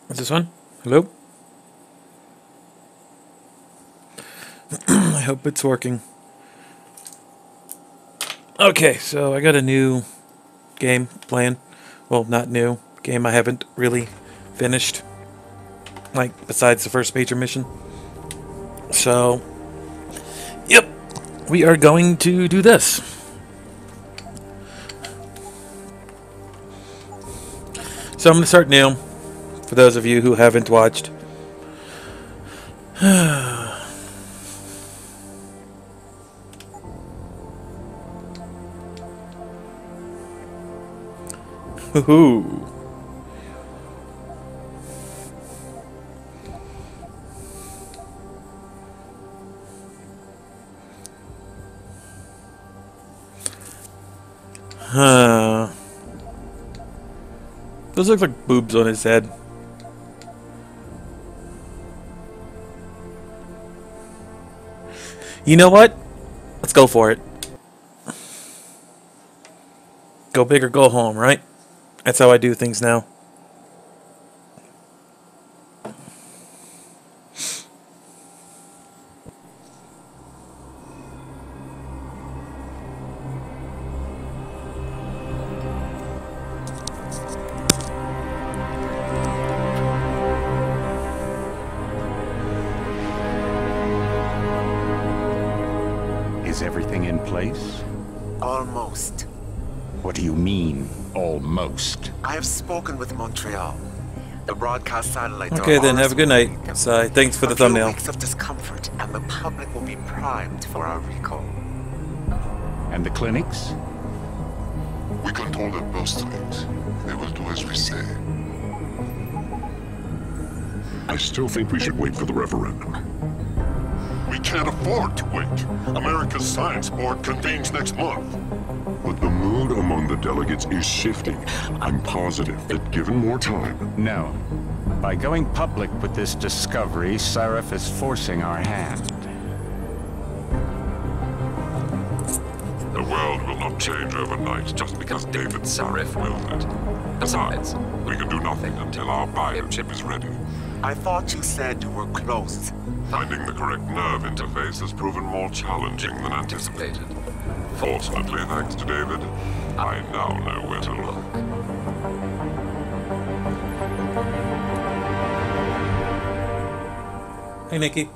Is this one? Hello? I hope it's working. Okay, so I got a new game playing. Well, not new. Game I haven't really finished. Like, besides the first major mission. So, yep. We are going to do this. So I'm going to start new. For those of you who haven't watched. Hoo-hoo. Those look like boobs on his head. You know what? Let's go for it. Go big or go home, right? That's how I do things now. Is everything in place? Almost. What do you mean, almost? I have spoken with Montreal. The broadcast satellites Okay, are then have a good night. already- Sai, thanks for the A few thumbnail. weeks of discomfort, and the public will be primed for our recall. And the clinics? We control the purse strings. They will do as we say. I still think we should wait for the referendum. We can't afford to wait. America's Science Board convenes next month. But the mood among the delegates is shifting. I'm positive that given more time... No. By going public with this discovery, Seraph is forcing our hand. The world will not change overnight just because David Sarif willed it. Besides, we can do nothing until our biochip is ready. I thought you said you were close. Finding the correct nerve interface has proven more challenging than anticipated. Fortunately, thanks to David, I now know where to look. Hey, Nikki.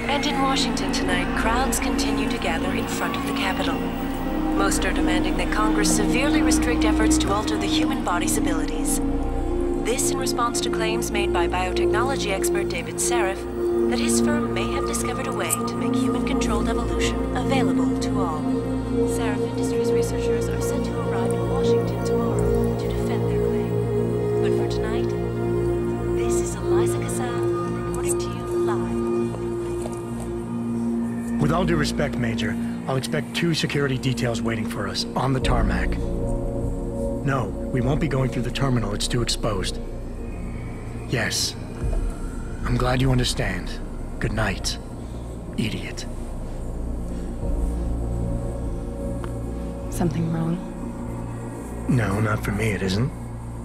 And in Washington tonight, crowds continue to gather in front of the Capitol. Most are demanding that Congress severely restrict efforts to alter the human body's abilities. This in response to claims made by biotechnology expert David Sarif that his firm may have discovered a way to make human-controlled evolution available to all. Sarif Industries researchers are set to arrive in Washington tomorrow to defend their claim. But for tonight, this is Eliza Casal reporting to you live. With all due respect, Major, I'll expect 2 security details waiting for us on the tarmac. No, we won't be going through the terminal. It's too exposed. Yes. I'm glad you understand. Good night, idiot. Something wrong? No, not for me it isn't.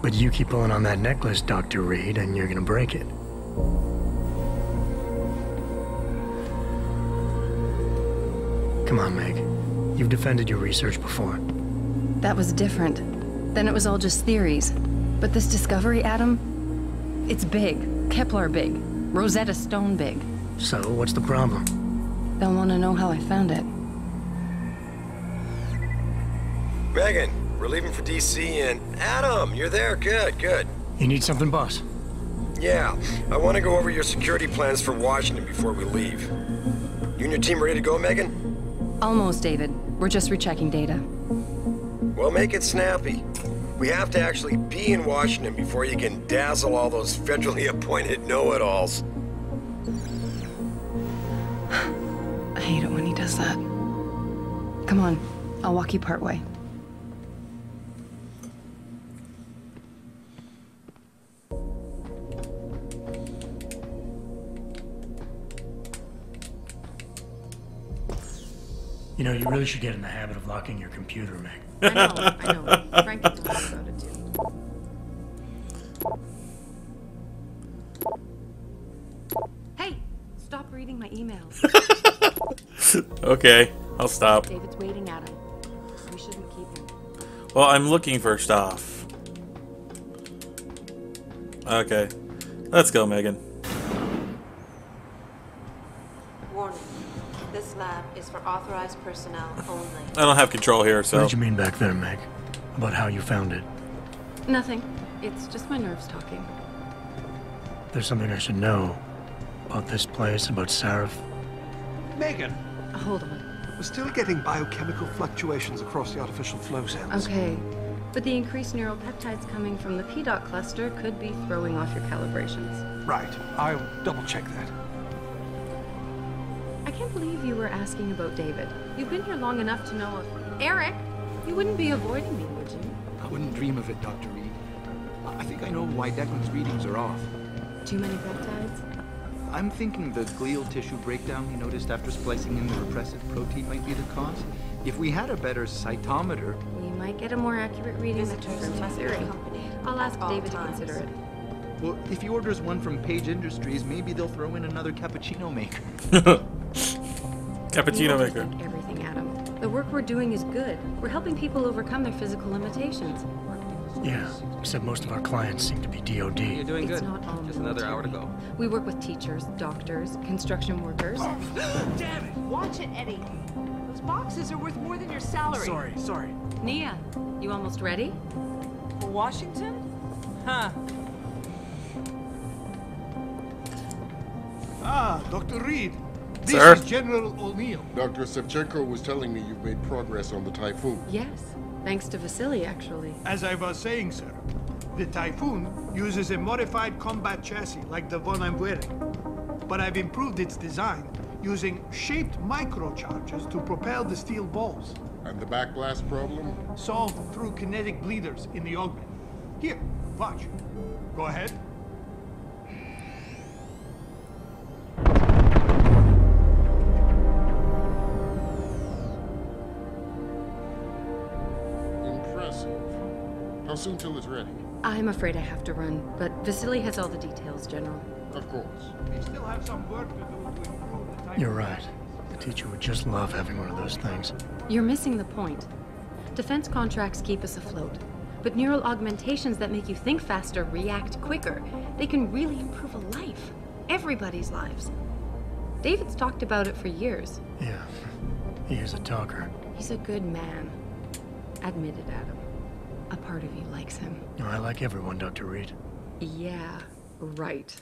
But you keep pulling on that necklace, Dr. Reed, and you're gonna break it. Come on, Meg. You've defended your research before. That was different. Then it was all just theories. But this discovery, Adam, it's big. Kepler big. Rosetta Stone big. So, what's the problem? They'll want to know how I found it. Megan, we're leaving for DC and... Adam, you're there. Good, good. You need something, boss? Yeah, I want to go over your security plans for Washington before we leave. You and your team ready to go, Megan? Almost, David. We're just rechecking data. Well, make it snappy. We have to actually be in Washington before you can dazzle all those federally appointed know-it-alls. I hate it when he does that. Come on, I'll walk you part way. You know, you really should get in the habit of locking your computer, Meg. I know. Frank can talk about it too. Hey, stop reading my emails. Okay, I'll stop. David's waiting at him. We shouldn't keep him. Well, I'm looking for stuff. Okay. Let's go, Megan. Warning. This lab is for authorized personnel only. I don't have control here, so... What did you mean back there, Meg? About how you found it? Nothing. It's just my nerves talking. There's something I should know about this place, about Sarif. Megan, Hold on. we're still getting biochemical fluctuations across the artificial flow cells. Okay. But the increased neural peptides coming from the P-dot cluster could be throwing off your calibrations. Right. I'll double check that. I can't believe you were asking about David. You've been here long enough to know if... Eric! You wouldn't be avoiding me, would you? I wouldn't dream of it, Dr. Reed. I think I know why Declan's readings are off. Too many peptides? I'm thinking the glial tissue breakdown he noticed after splicing in the repressive protein might be the cause. If we had a better cytometer... We might get a more accurate reading that confirms your theory. I'll ask David to consider it. Well, if he orders one from Page Industries, maybe they'll throw in another cappuccino maker. Cappuccino We maker. overthink everything, Adam. The work we're doing is good. We're helping people overcome their physical limitations. Yeah, except most of our clients seem to be DOD. You're doing It's good. not all Just another hour to go. We work with teachers, doctors, construction workers. Damn it! Watch it, Eddie. Those boxes are worth more than your salary. Sorry. Nia, you almost ready? For Washington? Huh. Ah, Dr. Reed. This Sir? is General O'Neill. Dr. Sevchenko was telling me you've made progress on the Typhoon. Yes, thanks to Vasily, actually. As I was saying, sir, the Typhoon uses a modified combat chassis like the one I'm wearing. But I've improved its design using shaped microcharges to propel the steel balls. And the backblast problem? Solved through kinetic bleeders in the augment. Here, watch. Go ahead. Impressive. How soon till it's ready? I'm afraid I have to run, but Vasily has all the details, General. Of course. We still have some work to do to improve the Typhoon. You're right. The teacher would just love having one of those things. You're missing the point. Defense contracts keep us afloat, but neural augmentations that make you think faster, react quicker, they can really improve a life. Everybody's lives. David's talked about it for years. Yeah, he is a talker. He's a good man. Admit it, Adam. A part of you likes him. You know, I like everyone, Dr. Reed. Yeah, right.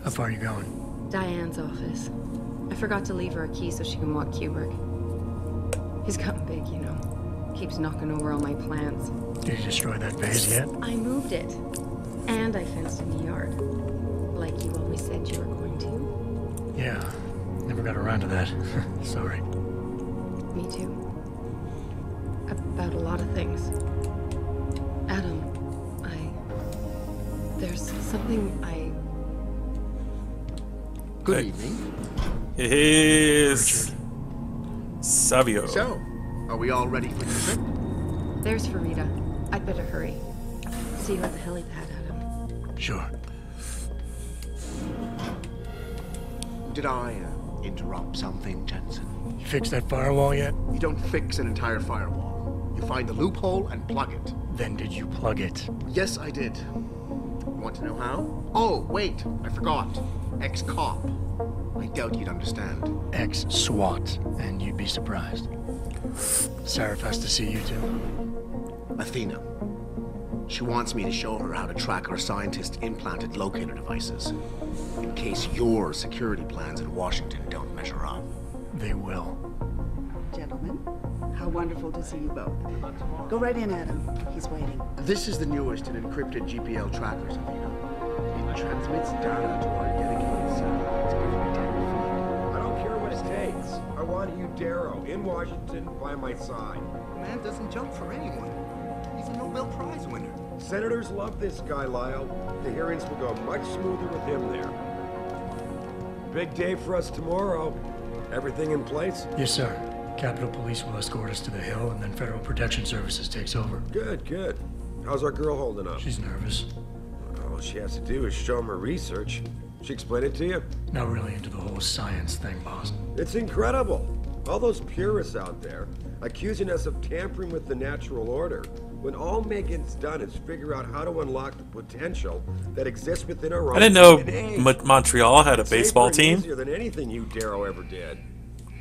How far are you going? Diane's office. I forgot to leave her a key so she can walk Kubrick. He's gotten big, you know. Keeps knocking over all my plants. Did you destroy that vase yet? I moved it. And I fenced in the yard. Like you always said you were going to. Yeah, never got around to that. Sorry. Me too. About a lot of things. Adam, there's something Good evening. It is Savio. So, are we all ready for the trip? There's Farida. I'd better hurry. See you at the helipad, Adam. Sure. Did I interrupt something, Jensen? You fixed that firewall yet? You don't fix an entire firewall. You find the loophole and plug it. Then did you plug it? Yes, I did. Want to know how? Oh, wait, I forgot. Ex-cop. I doubt you'd understand. Ex-SWAT, and you'd be surprised. Sarif has to see you too. Athena. She wants me to show her how to track our scientist-implanted locator devices. In case your security plans in Washington don't measure up. They will. Gentlemen, how wonderful to see you both. Go right in, Adam. He's waiting. This is the newest in encrypted GPL trackers, Athena. It transmits data to our dedicated satellites every 10 feet. I don't care what it takes. I want you, Darrow, in Washington, by my side. The man doesn't jump for anyone. He's a Nobel Prize winner. Senators love this guy, Lyle. The hearings will go much smoother with him there. Big day for us tomorrow. Everything in place? Yes, sir. Capitol Police will escort us to the Hill, and then Federal Protection Services takes over. Good, good. How's our girl holding up? She's nervous. All she has to do is show him her research. She explained it to you? Not really into the whole science thing, boss. It's incredible. All those purists out there accusing us of tampering with the natural order, when all Megan's done is figure out how to unlock the potential that exists within our own. I didn't know Montreal had a baseball team. Easier than anything you, Darrow, ever did.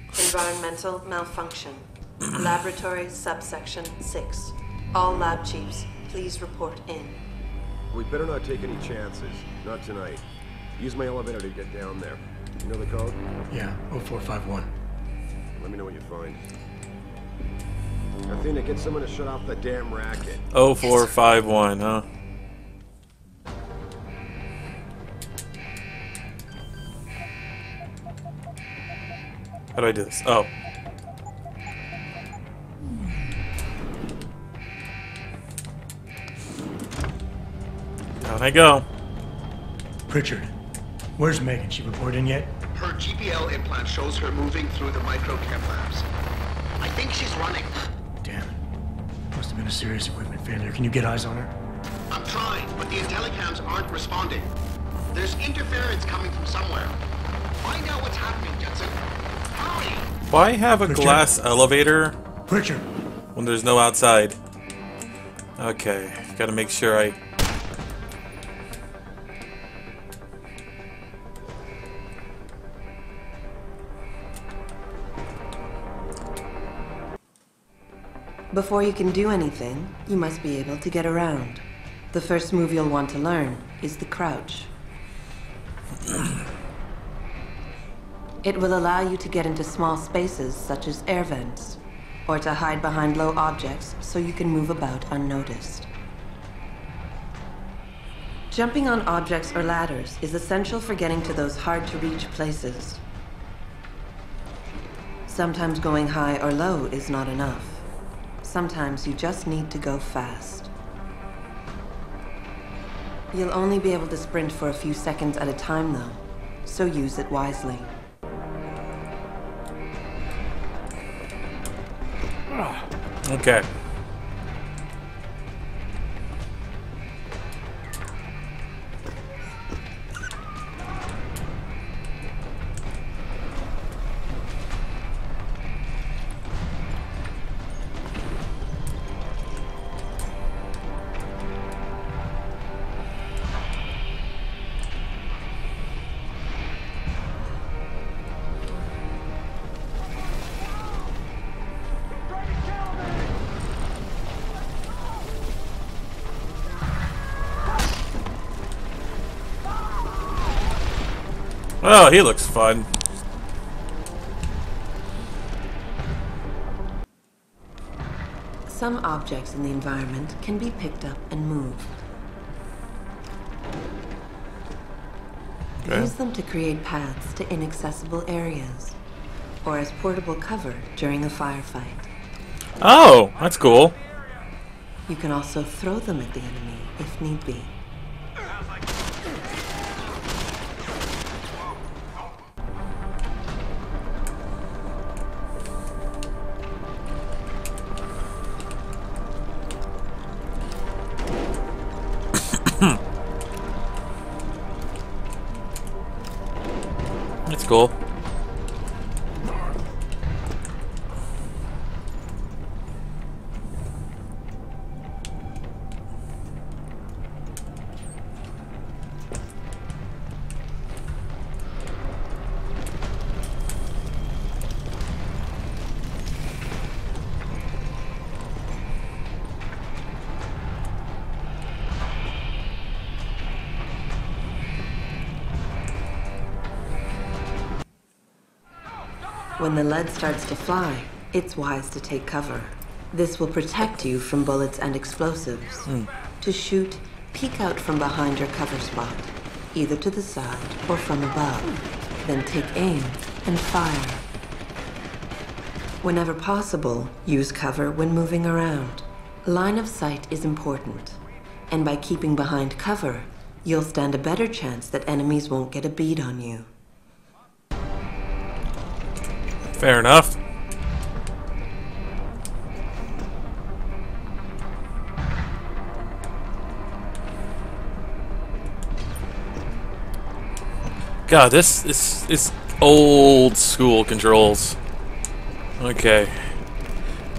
Environmental malfunction. Laboratory subsection 6. All lab chiefs, please report in. We better not take any chances. Not tonight. Use my elevator to get down there. You know the code? Yeah, 0451. Let me know what you find. Athena, get someone to shut off the damn racket. 0451, huh? How do I do this? Oh. Down I go. Pritchard, where's Megan? She report in yet? Her GPL implant shows her moving through the microchem labs. I think she's running. Damn it. Must have been a serious equipment failure. Can you get eyes on her? I'm trying, but the intellicams aren't responding. There's interference coming from somewhere. Find out what's happening, Jensen. Hurry! Why have a glass elevator Pritchard when there's no outside? Okay, gotta make sure I... Before you can do anything, you must be able to get around. The first move you'll want to learn is the crouch. It will allow you to get into small spaces such as air vents, or to hide behind low objects so you can move about unnoticed. Jumping on objects or ladders is essential for getting to those hard-to-reach places. Sometimes going high or low is not enough. Sometimes you just need to go fast. You'll only be able to sprint for a few seconds at a time, though, so use it wisely. Okay. Oh, he looks fun. Some objects in the environment can be picked up and moved. Okay. Use them to create paths to inaccessible areas, or as portable cover during a firefight. Oh, that's cool. You can also throw them at the enemy if need be. That's cool. When the lead starts to fly, it's wise to take cover. This will protect you from bullets and explosives. To shoot, peek out from behind your cover spot, either to the side or from above. Then take aim and fire. Whenever possible, use cover when moving around. Line of sight is important, and by keeping behind cover, you'll stand a better chance that enemies won't get a bead on you. Fair enough. God, this is old school controls. Okay.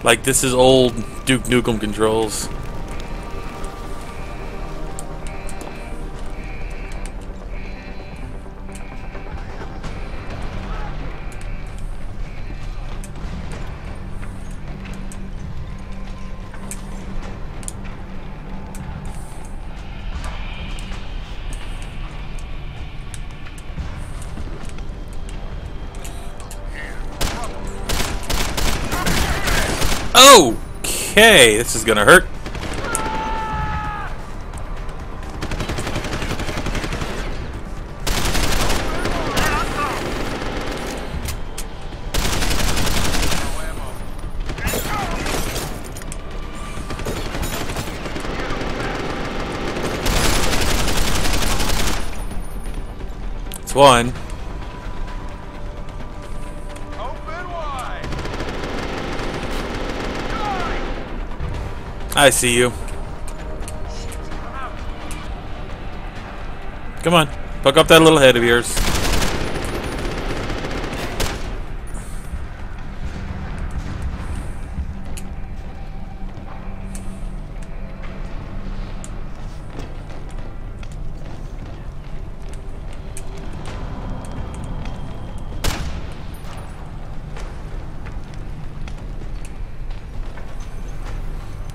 Like, this is old Duke Nukem controls. Okay, this is gonna hurt. It's one. I see you. Come on, poke up that little head of yours.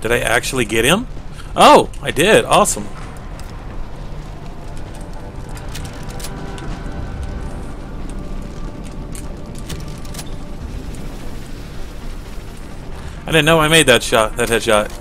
Did I actually get him? Oh, I did. Awesome. I didn't know I made that shot, that headshot.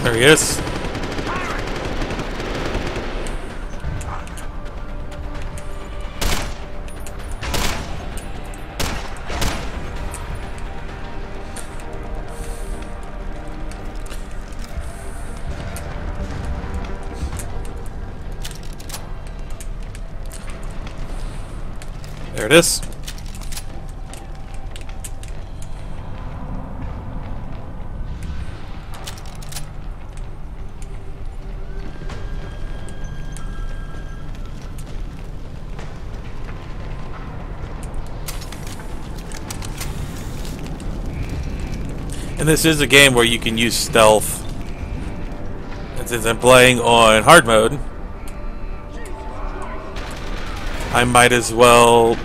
There he is. There it is. And this is a game where you can use stealth. And since I'm playing on hard mode, I might as well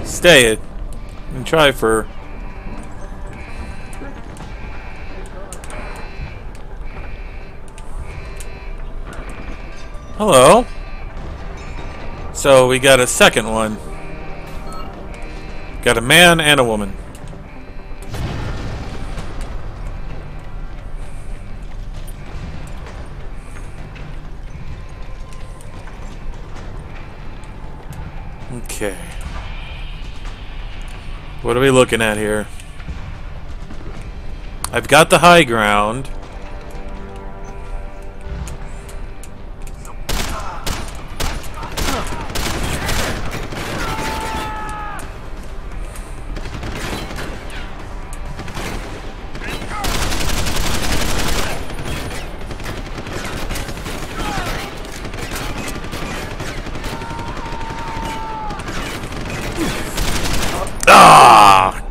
stay it and try for hello. So we got a second one. Got a man and a woman. Okay. What are we looking at here? I've got the high ground.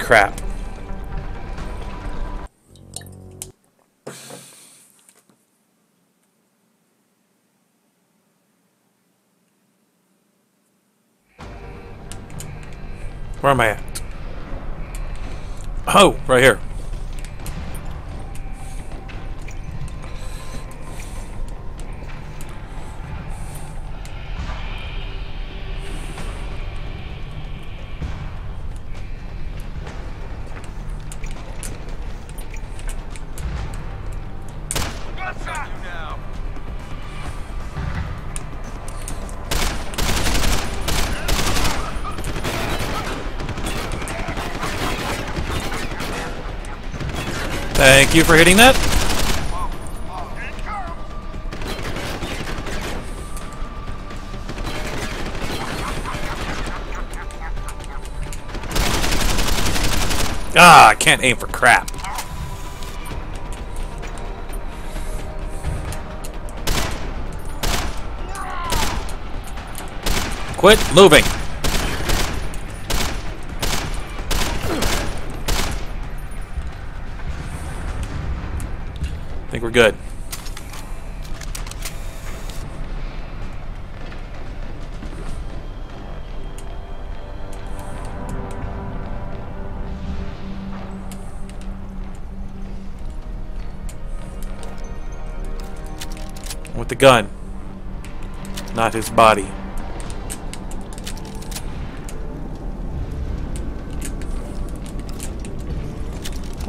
crap. Where am I at? Oh, right here. Thank you for hitting that. Ah, I can't aim for crap. Quit moving. I think we're good. With the gun, not his body.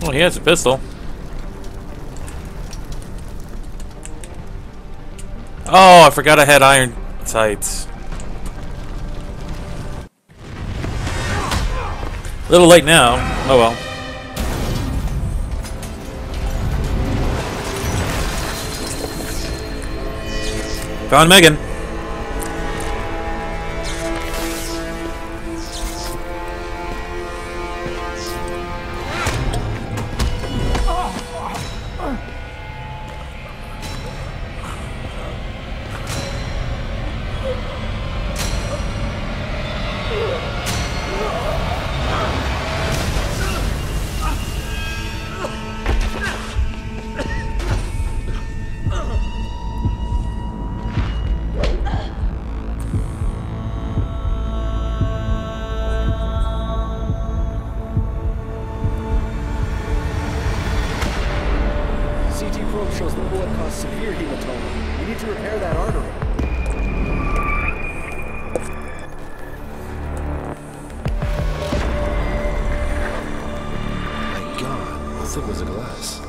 Well, he has a pistol. Oh, I forgot I had iron sights. A little late now. Oh well. Found Megan. Shows the bullet caused severe hematoma. We need to repair that artery. My God, how thick was the glass?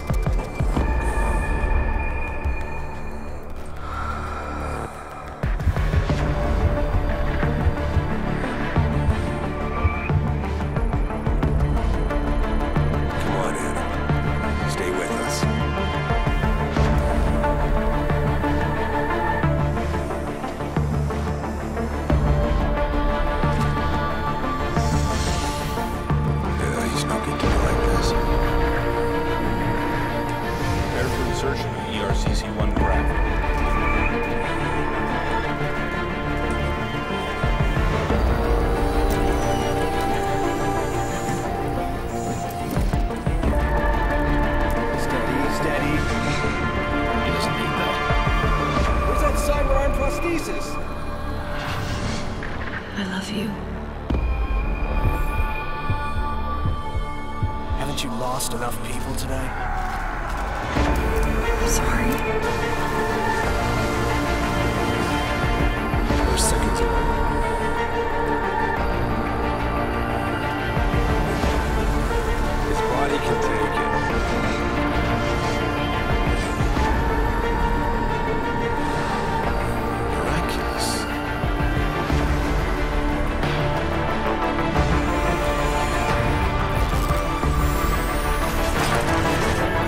Come on, Adam. Stay with us. Insertion of ERCC-1 graph. Steady. He doesn't need that. Where's that cyber arm prosthesis? I love you. Haven't you lost enough people today? Sorry. We're seconds away. His body can take it. Miraculous.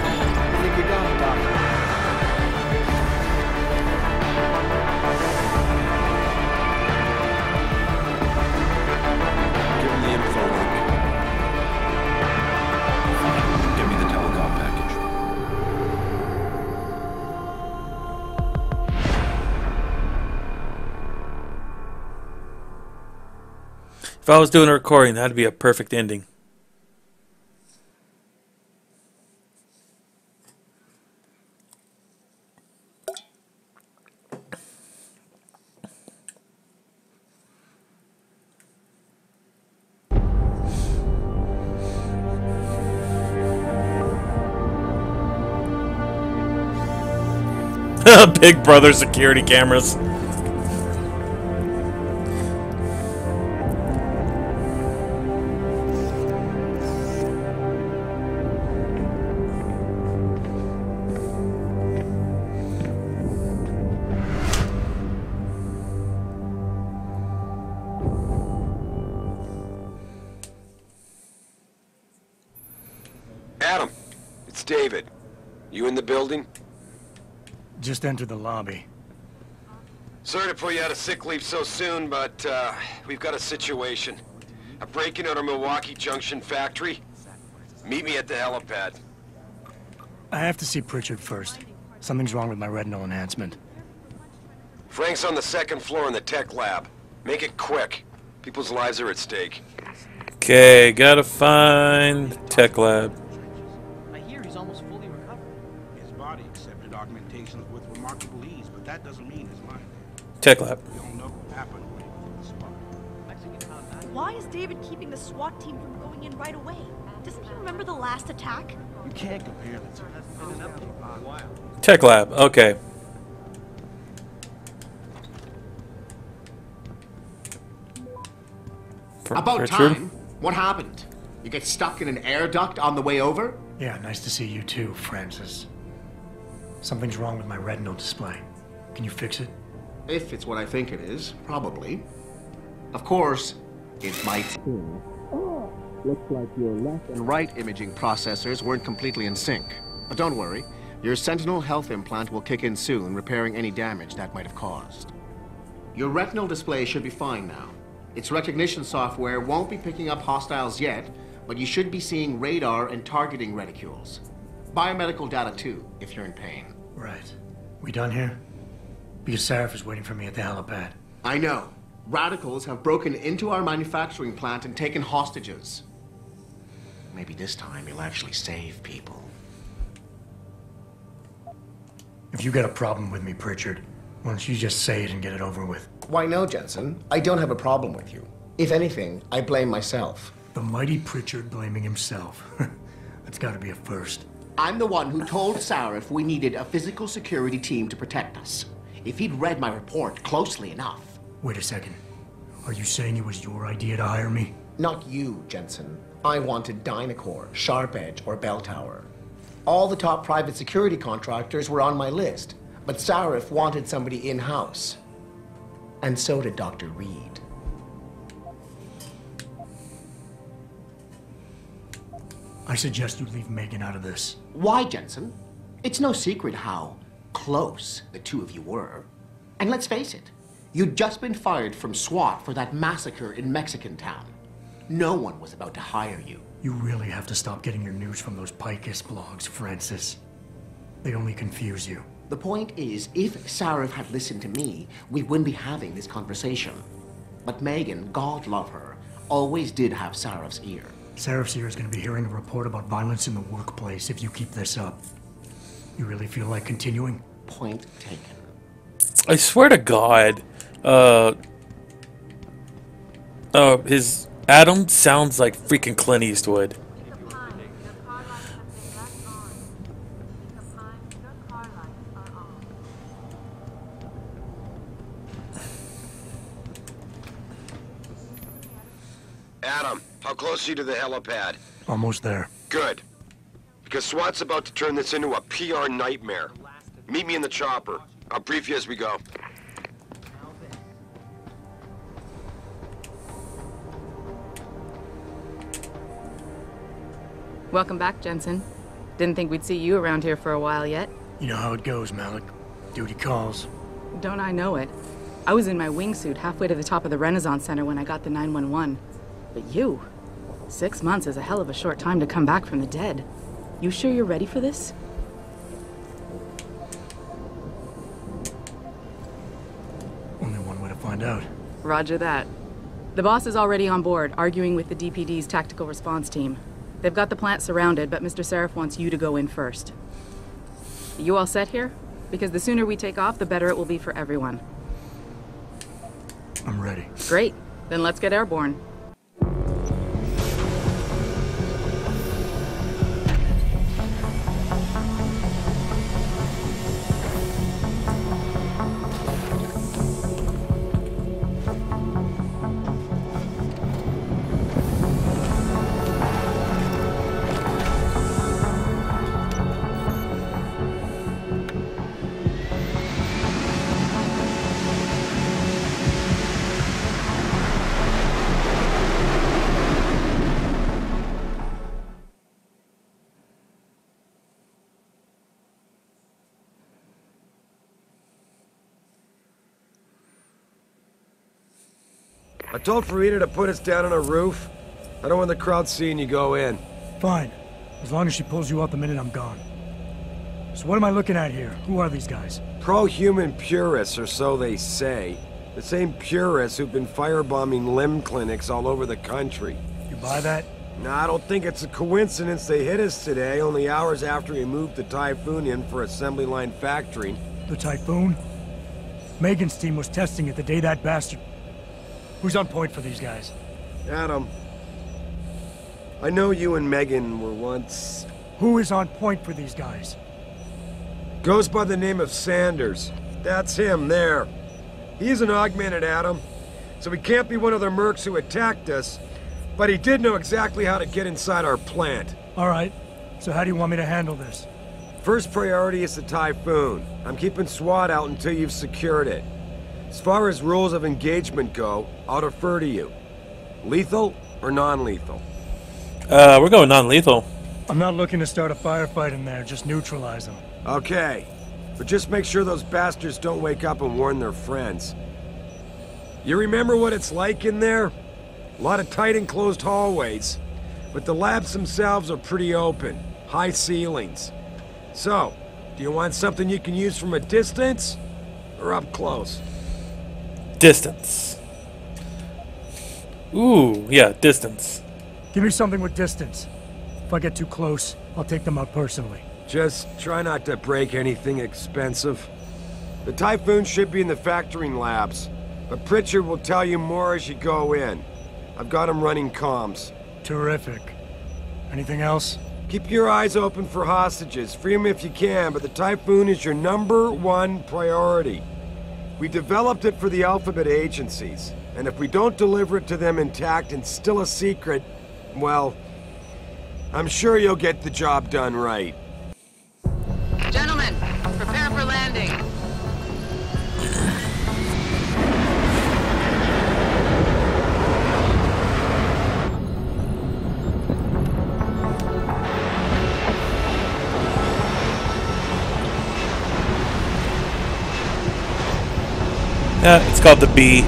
I think we got it, Doctor. Give him the info link. Fine. Give me the telecom package. If I was doing a recording, that'd be a perfect ending. Big Brother security cameras. Adam, it's David. You in the building? Just entered the lobby. Sorry to pull you out of sick leave so soon, but we've got a situation. A break-in at our Milwaukee Junction factory. Meet me at the helipad. I have to see Pritchard first. Something's wrong with my retinal enhancement. Frank's on the second floor in the tech lab. Make it quick. People's lives are at stake. Okay, gotta find Tech Lab. I hear he's almost fully recovered. His body accepted augmentations with remarkable ease, but that doesn't mean his mind. Tech Lab. We don't know what happened when he was in the spot. Why is David keeping the SWAT team from going in right away? Doesn't he remember the last attack? You can't compare the two. Hasn't been an update for a while. Tech Lab, okay. About Richard? time. What happened? You get stuck in an air duct on the way over? Yeah, nice to see you too, Francis. Something's wrong with my retinal display. Can you fix it? If it's what I think it is, probably. Of course, it might. Looks like your left and right imaging processors weren't completely in sync. But don't worry, your Sentinel health implant will kick in soon, repairing any damage that might have caused. Your retinal display should be fine now. Its recognition software won't be picking up hostiles yet, but you should be seeing radar and targeting reticules. Biomedical data too, if you're in pain. Right. We done here? Because Sarif is waiting for me at the helipad. I know. Radicals have broken into our manufacturing plant and taken hostages. Maybe this time you'll actually save people. If you got a problem with me, Pritchard, why don't you just say it and get it over with? Why no, Jensen. I don't have a problem with you. If anything, I blame myself. The mighty Pritchard blaming himself. That's gotta be a first. I'm the one who told Sarif we needed a physical security team to protect us. If he'd read my report closely enough. Wait a second. Are you saying it was your idea to hire me? Not you, Jensen. I wanted Dynacore, Sharp Edge, or Bell Tower. All the top private security contractors were on my list, but Sarif wanted somebody in-house. And so did Dr. Reed. I suggest you leave Megan out of this. Why, Jensen? It's no secret how close the two of you were. And let's face it, you'd just been fired from SWAT for that massacre in Mexican Town. No one was about to hire you. You really have to stop getting your news from those Picus blogs, Francis. They only confuse you. The point is, if Sarif had listened to me, we wouldn't be having this conversation. But Megan, God love her, always did have Sarif's ear. Sarif's ear is going to be hearing a report about violence in the workplace if you keep this up. You really feel like continuing? Point taken. I swear to God, his Adam sounds like freaking Clint Eastwood. Adam, how close are you to the helipad? Almost there. Good. Because SWAT's about to turn this into a PR nightmare. Meet me in the chopper. I'll brief you as we go. Welcome back, Jensen. Didn't think we'd see you around here for a while yet. You know how it goes, Malik. Duty calls. Don't I know it? I was in my wingsuit halfway to the top of the Renaissance Center when I got the 911. But you? 6 months is a hell of a short time to come back from the dead. You sure you're ready for this? Only one way to find out. Roger that. The boss is already on board, arguing with the DPD's tactical response team. They've got the plant surrounded, but Mr. Sarif wants you to go in first. You all set here? Because the sooner we take off, the better it will be for everyone. I'm ready. Great. Then let's get airborne. I told Farida to put us down on a roof. I don't want the crowd seeing you go in. Fine. As long as she pulls you out the minute I'm gone. So what am I looking at here? Who are these guys? Pro-human purists, or so they say. The same purists who've been firebombing limb clinics all over the country. You buy that? No, I don't think it's a coincidence they hit us today, only hours after we moved the Typhoon in for assembly line factory. The Typhoon? Megan's team was testing it the day that bastard... Who's on point for these guys? Adam. I know you and Megan were once... Who is on point for these guys? Goes by the name of Sanders. That's him, there. He's an augmented Adam, so he can't be one of the mercs who attacked us, but he did know exactly how to get inside our plant. Alright, so how do you want me to handle this? First priority is the Typhoon. I'm keeping SWAT out until you've secured it. As far as rules of engagement go, I'll defer to you. Lethal or non-lethal? We're going non-lethal. I'm not looking to start a firefight in there, just neutralize them. Okay, but just make sure those bastards don't wake up and warn their friends. You remember what it's like in there? A lot of tight enclosed hallways, but the labs themselves are pretty open, high ceilings. So, do you want something you can use from a distance, or up close? Distance. Ooh, yeah, distance. Give me something with distance. If I get too close, I'll take them out personally. Just try not to break anything expensive. The Typhoon should be in the factoring labs, but Pritchard will tell you more as you go in. I've got him running comms. Terrific. Anything else? Keep your eyes open for hostages. Free them if you can, but the Typhoon is your #1 priority. We developed it for the Alphabet agencies, and if we don't deliver it to them intact and still a secret, well, I'm sure you'll get the job done right. Gentlemen, prepare for landing. It's called the B.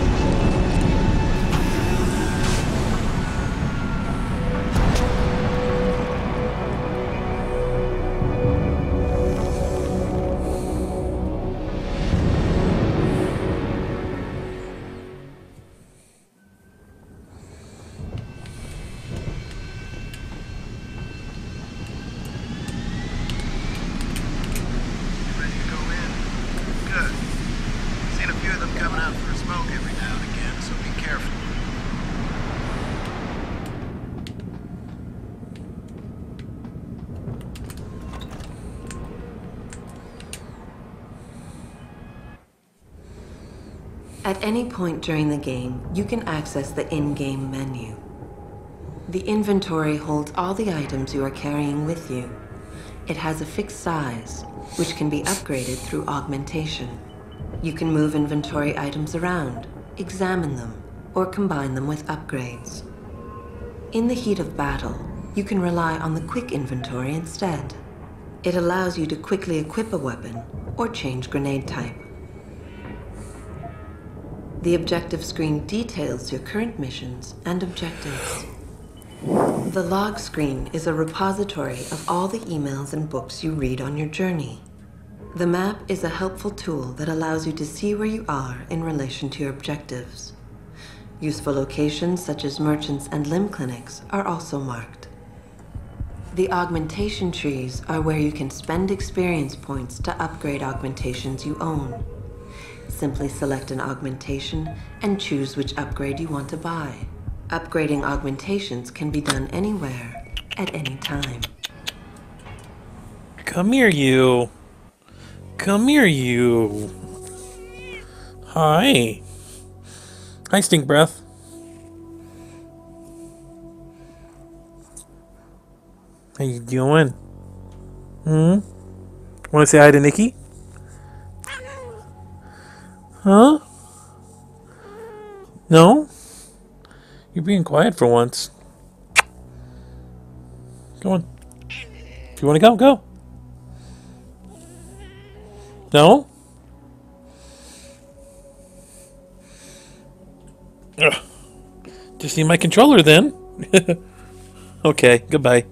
At any point during the game, you can access the in-game menu. The inventory holds all the items you are carrying with you. It has a fixed size, which can be upgraded through augmentation. You can move inventory items around, examine them, or combine them with upgrades. In the heat of battle, you can rely on the quick inventory instead. It allows you to quickly equip a weapon or change grenade type. The objective screen details your current missions and objectives. The log screen is a repository of all the emails and books you read on your journey. The map is a helpful tool that allows you to see where you are in relation to your objectives. Useful locations such as merchants and limb clinics are also marked. The augmentation trees are where you can spend experience points to upgrade augmentations you own. Simply select an augmentation and choose which upgrade you want to buy. Upgrading augmentations can be done anywhere, at any time. Come here, you. Come here, you. Hi. Hi, Stink Breath. How you doing? Want to say hi to Nikki? Huh? No? You're being quiet for once. Go on. If you want to go, go. No? Ugh. Just need my controller then. Okay, goodbye.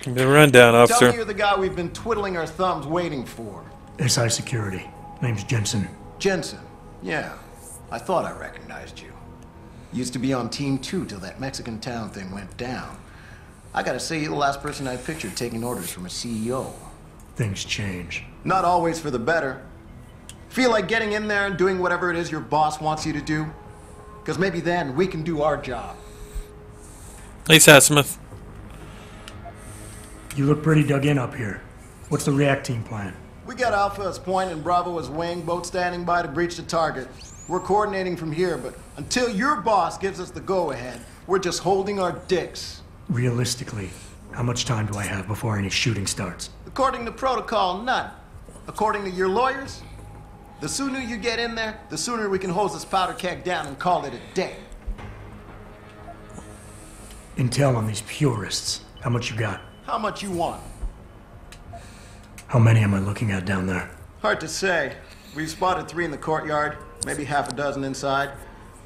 Give me the rundown, officer. Tell me you're the guy we've been twiddling our thumbs waiting for. SI Security. Name's Jensen. Jensen. Yeah. I thought I recognized you. Used to be on Team 2 till that Mexican town thing went down. I gotta say, you're the last person I pictured taking orders from a CEO. Things change. Not always for the better. Feel like getting in there and doing whatever it is your boss wants you to do? Because maybe then we can do our job. Hey, Sassmith. You look pretty dug in up here. What's the react team plan? We got Alpha as point and Bravo as wing, both standing by to breach the target. We're coordinating from here, but until your boss gives us the go-ahead, we're just holding our dicks. Realistically, how much time do I have before any shooting starts? According to protocol, none. According to your lawyers, the sooner you get in there, the sooner we can hose this powder keg down and call it a day. Intel on these purists. How much you got? How much you want? How many am I looking at down there? Hard to say. We've spotted 3 in the courtyard, maybe half a dozen inside.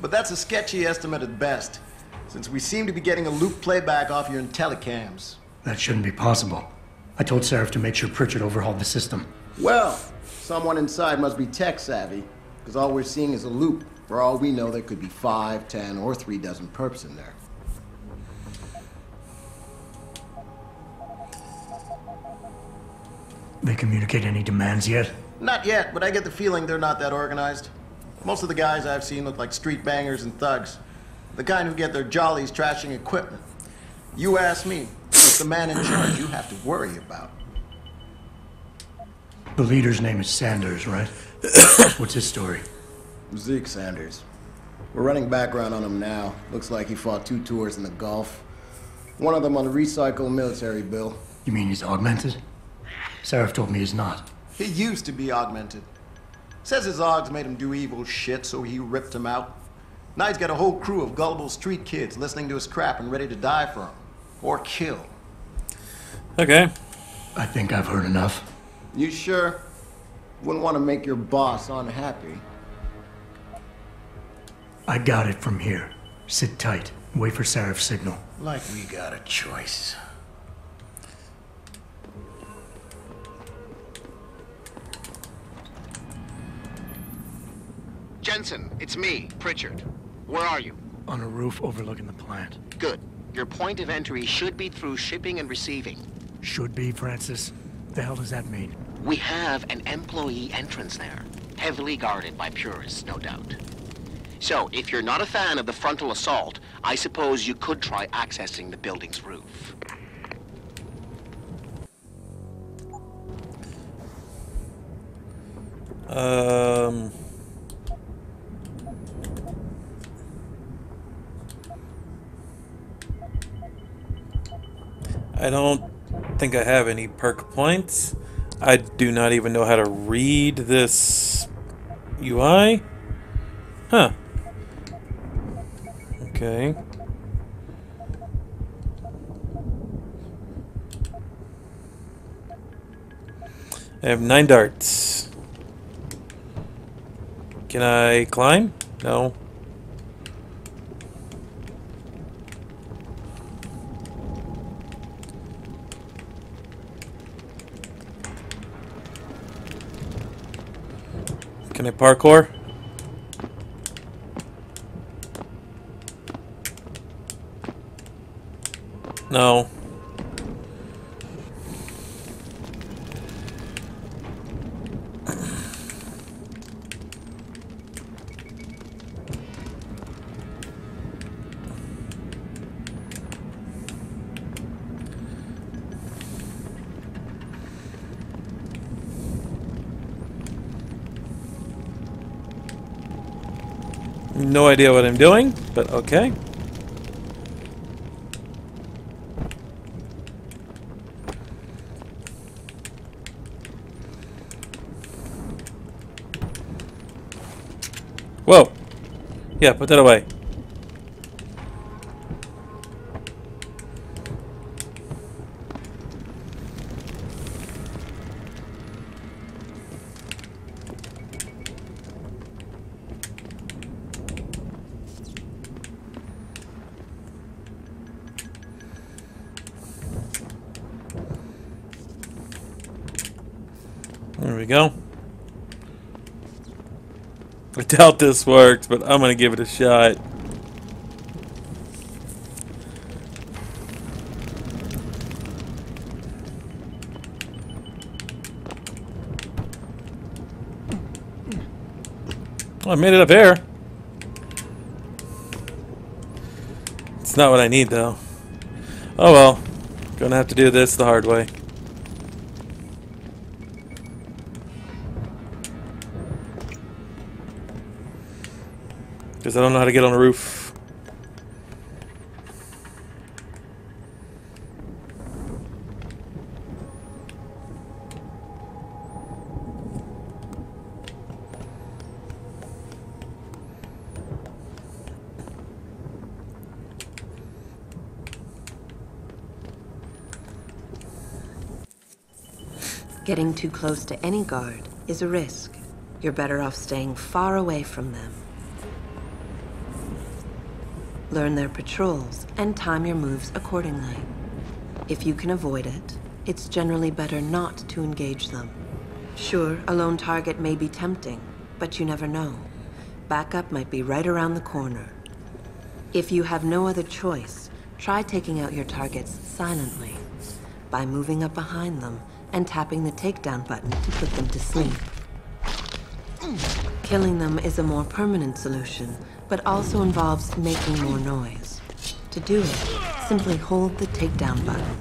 But that's a sketchy estimate at best, since we seem to be getting a loop playback off your telecams. That shouldn't be possible. I told Seraph to make sure Pritchard overhauled the system. Well, someone inside must be tech savvy, because all we're seeing is a loop. For all we know, there could be 5, 10, or 3 dozen perps in there. They communicate any demands yet? Not yet, but I get the feeling they're not that organized. Most of the guys I've seen look like street bangers and thugs. The kind who get their jollies trashing equipment. You ask me, it's the man in charge you have to worry about. The leader's name is Sanders, right? What's his story? Zeke Sanders. We're running background on him now. Looks like he fought 2 tours in the Gulf. One of them on a recycled military bill. You mean he's augmented? Seraph told me he's not. He used to be augmented. Says his Augs made him do evil shit, so he ripped him out. Now he's got a whole crew of gullible street kids listening to his crap and ready to die for him. Or kill. Okay. I think I've heard enough. You sure? Wouldn't want to make your boss unhappy. I got it from here. Sit tight. Wait for Seraph's signal. Like we got a choice. Jensen, it's me, Pritchard. Where are you? On a roof overlooking the plant. Good. Your point of entry should be through shipping and receiving. Should be, Francis. The hell does that mean? We have an employee entrance there. Heavily guarded by purists, no doubt. So, if you're not a fan of the frontal assault, I suppose you could try accessing the building's roof. I don't think I have any perk points. I do not even know how to read this UI. Huh. Okay. I have 9 darts. Can I climb? No. Can I parkour? No. No idea what I'm doing, but okay. Whoa. Yeah, put that away. There we go. I doubt this works, but I'm gonna give it a shot. Oh, I made it up here. It's not what I need, though. Oh well. Gonna have to do this the hard way. Because I don't know how to get on the roof. Getting too close to any guard is a risk. You're better off staying far away from them. Learn their patrols and time your moves accordingly. If you can avoid it, it's generally better not to engage them. Sure, a lone target may be tempting, but you never know. Backup might be right around the corner. If you have no other choice, try taking out your targets silently by moving up behind them and tapping the takedown button to put them to sleep. Killing them is a more permanent solution, but also involves making more noise. To do it, simply hold the takedown button.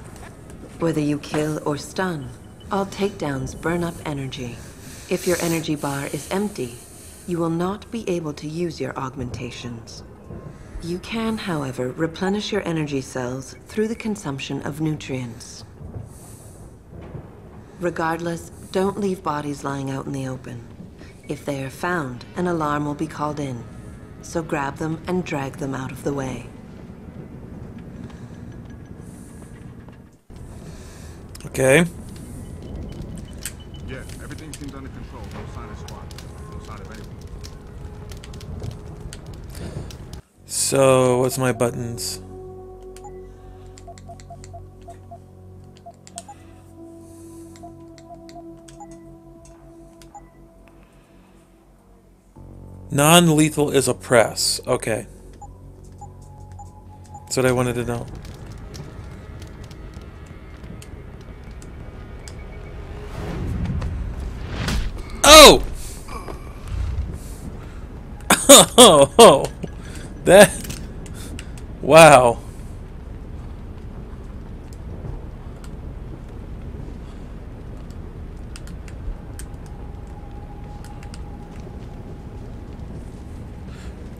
Whether you kill or stun, all takedowns burn up energy. If your energy bar is empty, you will not be able to use your augmentations. You can, however, replenish your energy cells through the consumption of nutrients. Regardless, don't leave bodies lying out in the open. If they are found, an alarm will be called in. So grab them and drag them out of the way. Okay. Yeah, everything seems under control. No sign of SWAT. No sign of anyone. So, what's my buttons? Non-lethal is a press. Okay. That's what I wanted to know. Oh! Oh! That... Wow.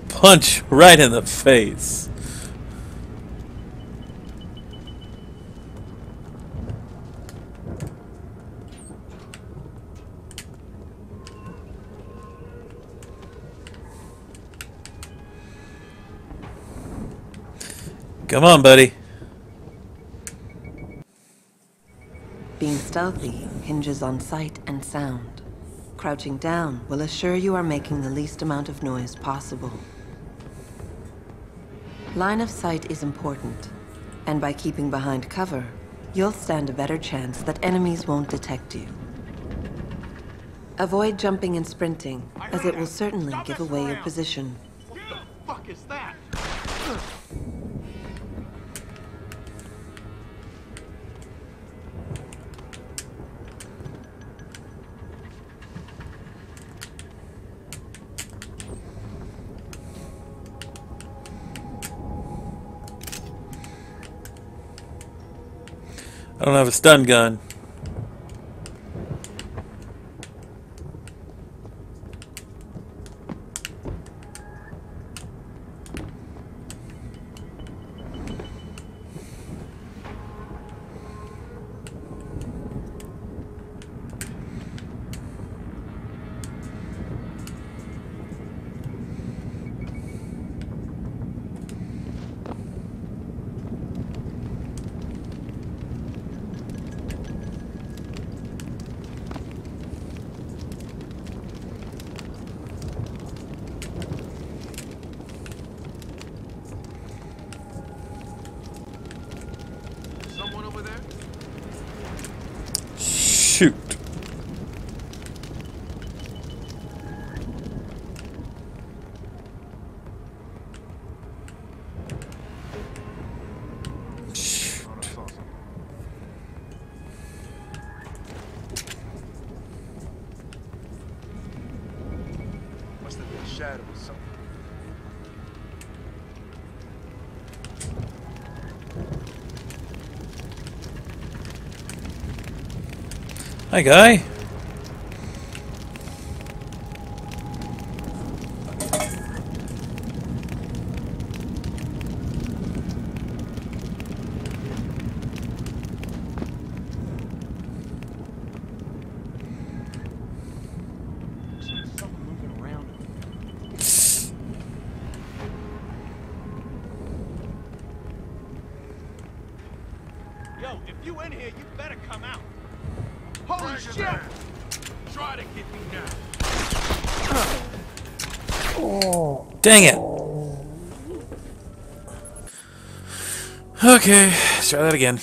Punch right in the face. Come on, buddy. Being stealthy hinges on sight and sound. Crouching down will assure you are making the least amount of noise possible. Line of sight is important, and by keeping behind cover, you'll stand a better chance that enemies won't detect you. Avoid jumping and sprinting, as it will certainly give away your position. What the fuck is that? I don't have a stun gun. Hi, guy. Yo, if you in here, you better come out. Holy shit! Try to get me now. Dang it. Okay, let's try that again.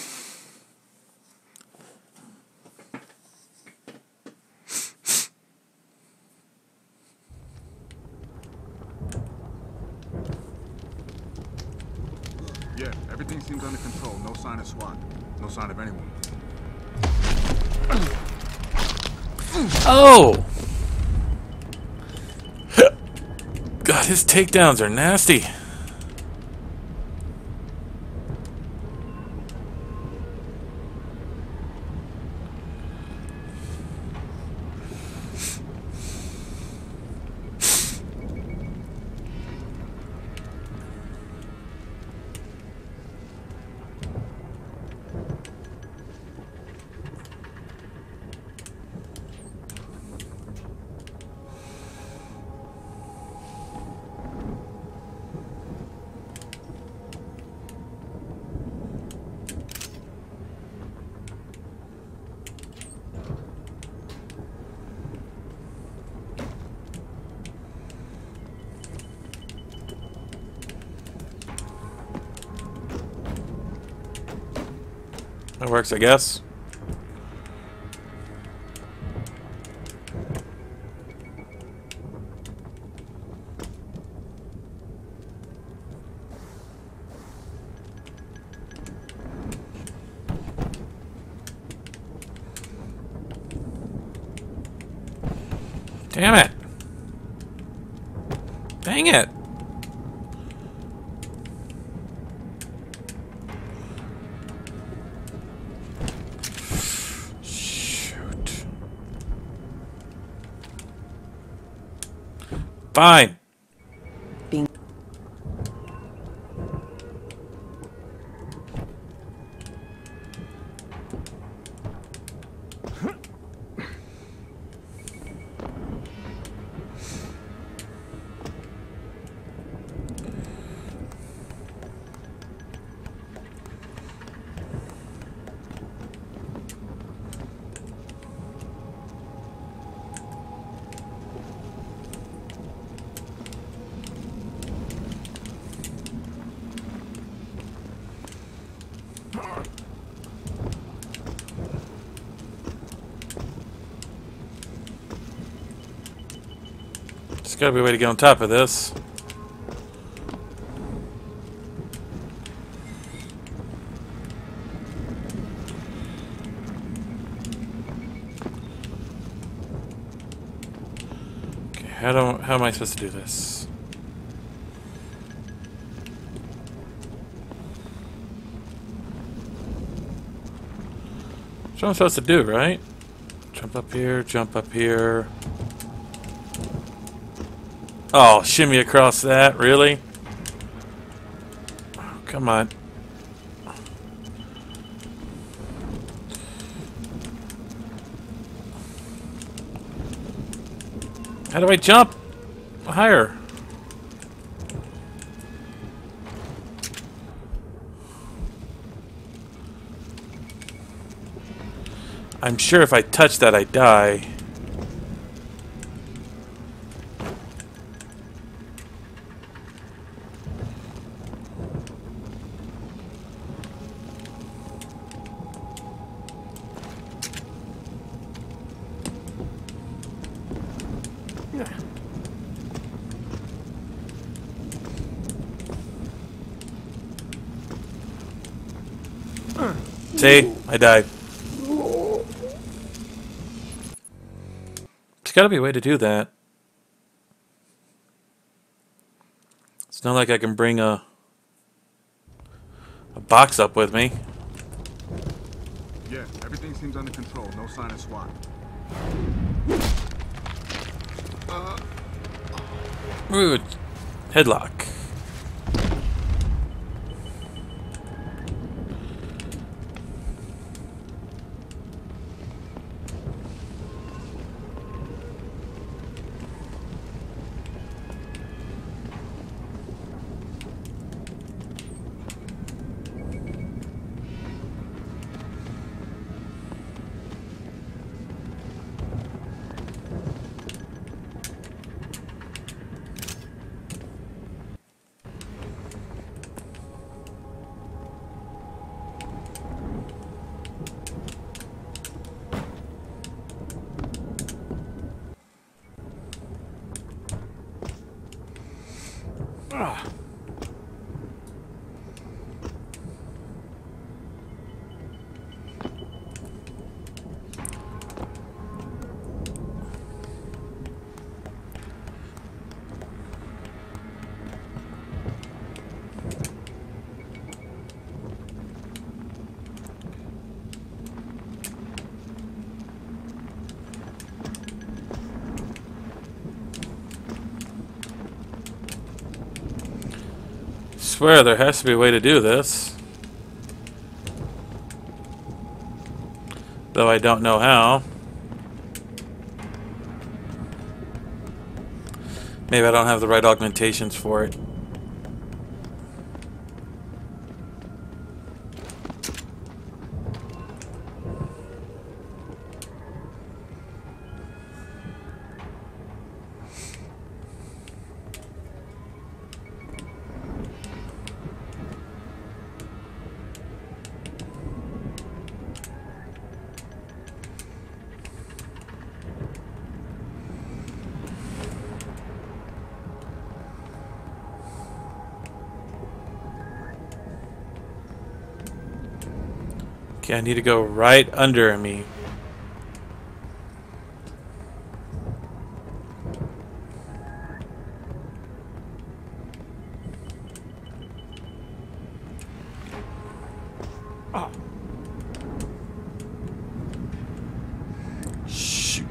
Yeah, everything seems under control. No sign of SWAT. No sign of anyone. Oh! God, his takedowns are nasty. That works, I guess. Damn it! Dang it! Shoot. Fine. There's gotta be a way to get on top of this. Okay, how am I supposed to do this? That's what I'm supposed to do, right? Jump up here, jump up here. Oh, shimmy across that, really? Oh, come on. How do I jump higher? I'm sure if I touch that, I die. See? I died. There's gotta be a way to do that. It's not like I can bring a box up with me. Yeah, Everything seems under control. No sign of SWAT. Rude. Headlock. Swear there has to be a way to do this. Though I don't know how. Maybe I don't have the right augmentations for it. Okay, I need to go right under me. Oh. Shoot.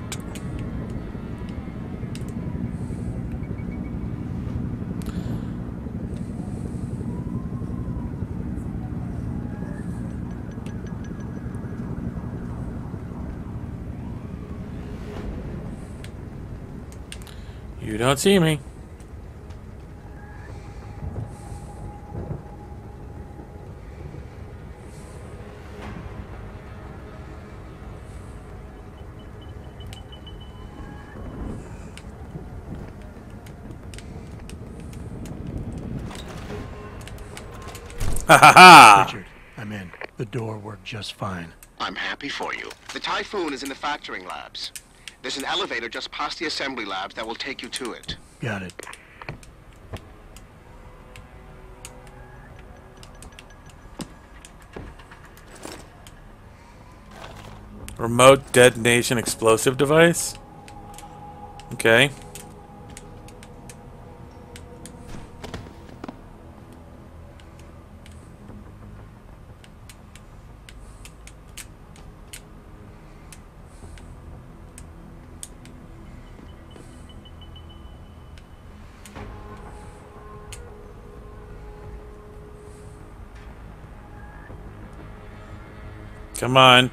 You don't see me. Ha ha ha! Richard, I'm in. The door worked just fine. I'm happy for you. The Typhoon is in the factoring labs. There's an elevator just past the assembly labs that will take you to it. Got it. Remote detonation explosive device? Okay. Come on.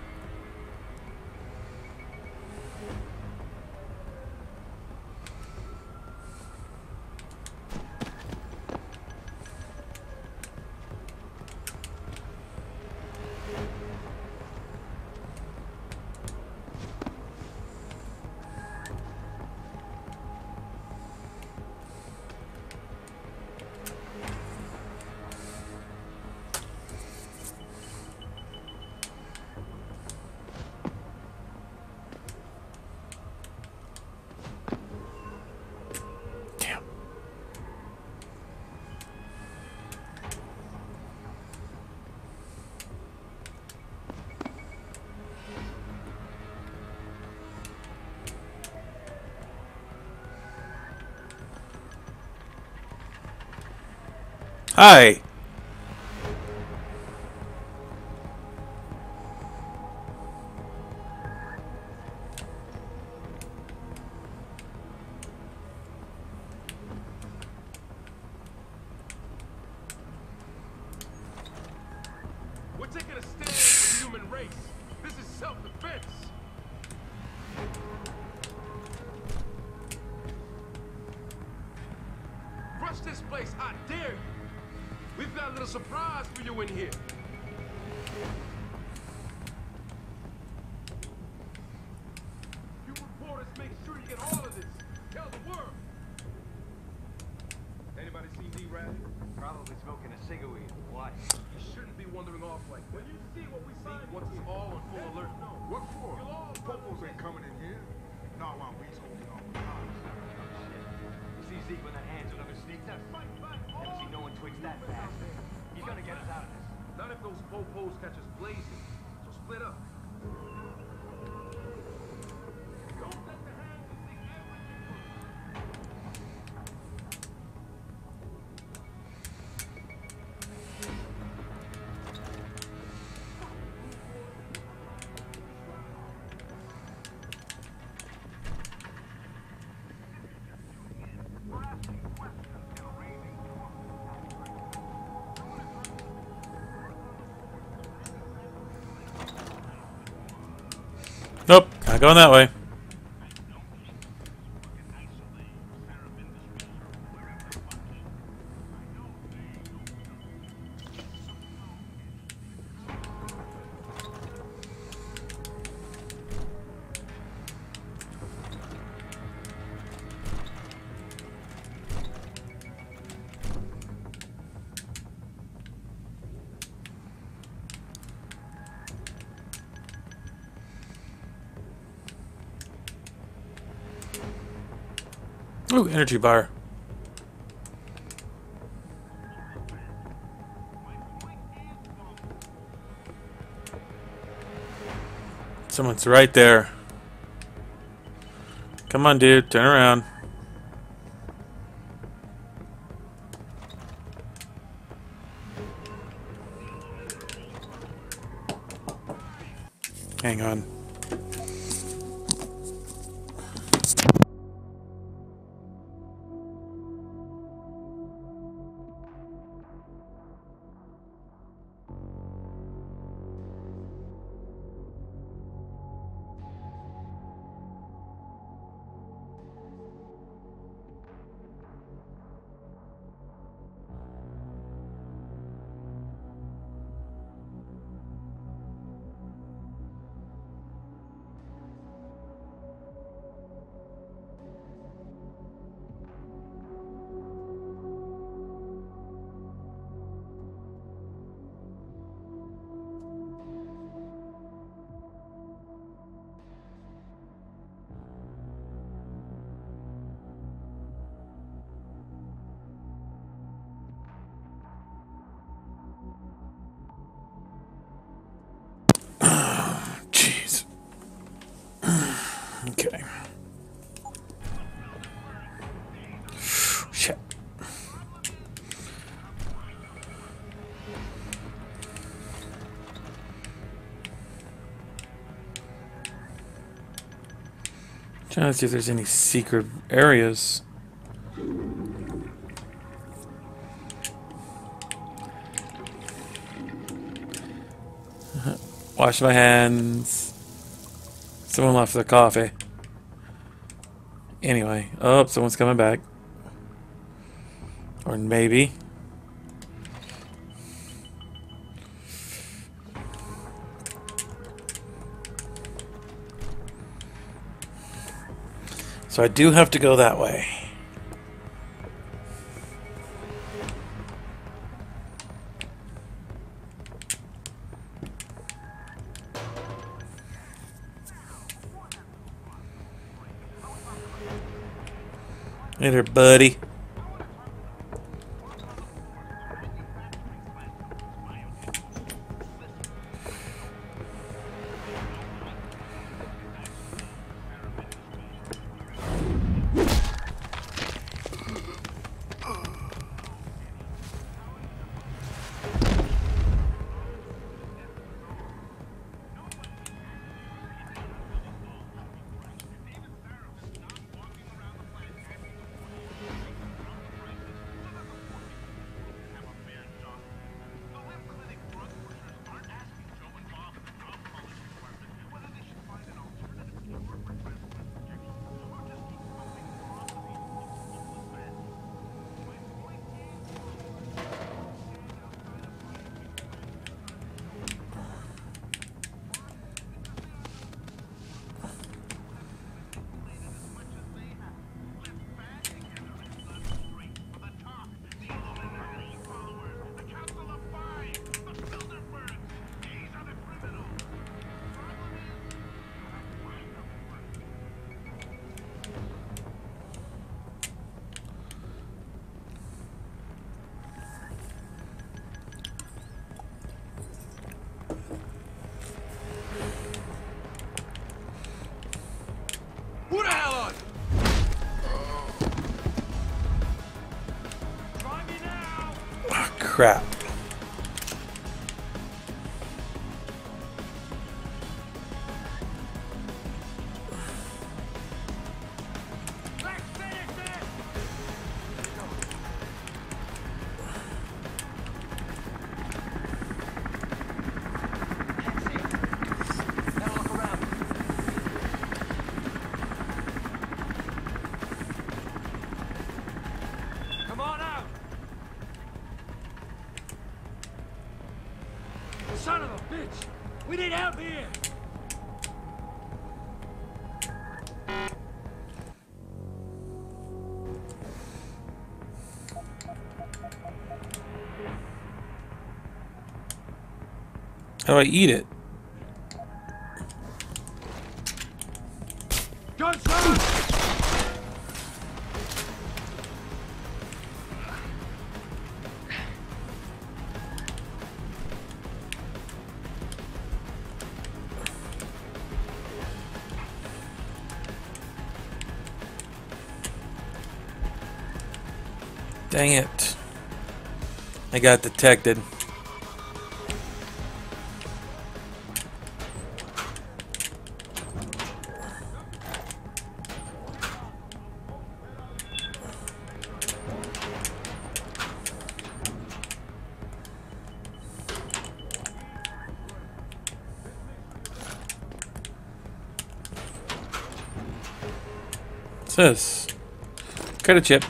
Hi. taking a stand for the human race. This is self-defense. Rush this place, I dare you. We've got a little surprise for you in here. You reporters make sure you get all of this. Tell the world. Anybody seen D-Rad? Probably smoking a cigarette. Why? You shouldn't be wandering off like that. When you see what we see, once it's all on full alert. What for? Popos ain't coming in here. Not while we's holding on with ours. You see Zeke when that hand's another sneak test? Never seen no one twitch that fast. He's gonna get us out of this. Not if those popos catch us blazing. So split up. Don't let the hands of Zeke Nope, not going that way. Ooh, energy bar. Someone's right there. Come on, dude, turn around. Hang on. Jeez. Okay. Shit. Trying to see if there's any secret areas. Wash my hands. Someone left their coffee. Anyway, oh, someone's coming back. Or maybe. So I do have to go that way. Hey there, buddy. Crap. Come on out! Son of a bitch! We need help here! How do I eat it? Gunshot! Dang it. I got detected. What's this? Credit chip.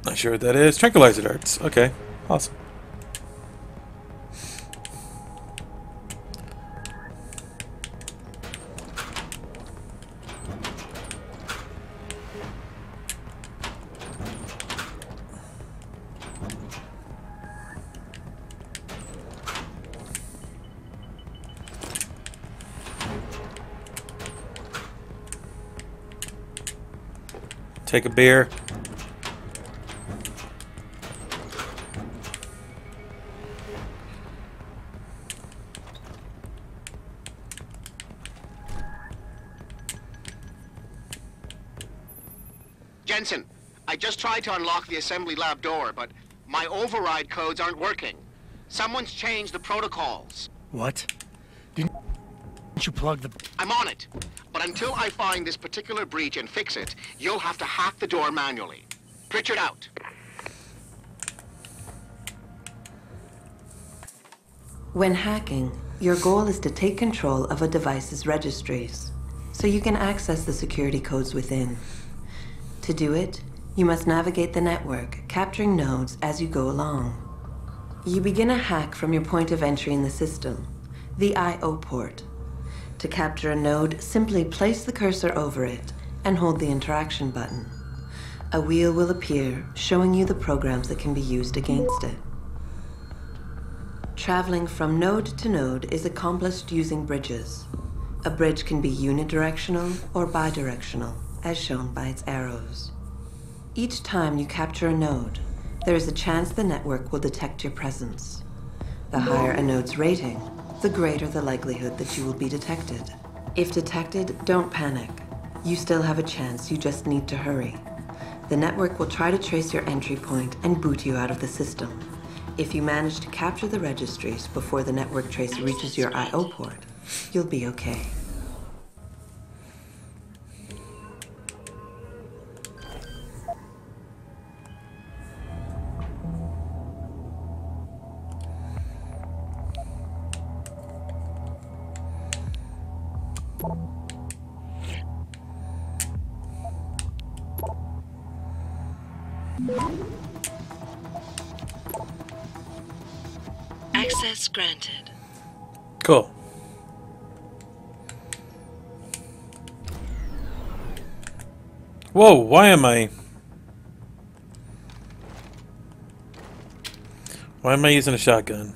Not sure what that is. Tranquilizer darts. Okay. Awesome. Take a beer. Jensen, I just tried to unlock the assembly lab door, but my override codes aren't working. Someone's changed the protocols. What? Didn't you plug the... I'm on it. But until I find this particular breach and fix it, you'll have to hack the door manually. Pritchard out. When hacking, your goal is to take control of a device's registries, so you can access the security codes within. To do it, you must navigate the network, capturing nodes as you go along. You begin a hack from your point of entry in the system, the I/O port. To capture a node, simply place the cursor over it and hold the interaction button. A wheel will appear, showing you the programs that can be used against it. Traveling from node to node is accomplished using bridges. A bridge can be unidirectional or bidirectional, as shown by its arrows. Each time you capture a node, there is a chance the network will detect your presence. The higher a node's rating, the greater the likelihood that you will be detected. If detected, don't panic. You still have a chance, you just need to hurry. The network will try to trace your entry point and boot you out of the system. If you manage to capture the registries before the network trace reaches your I/O port, you'll be okay. Access granted. Cool. Whoa, why am I using a shotgun?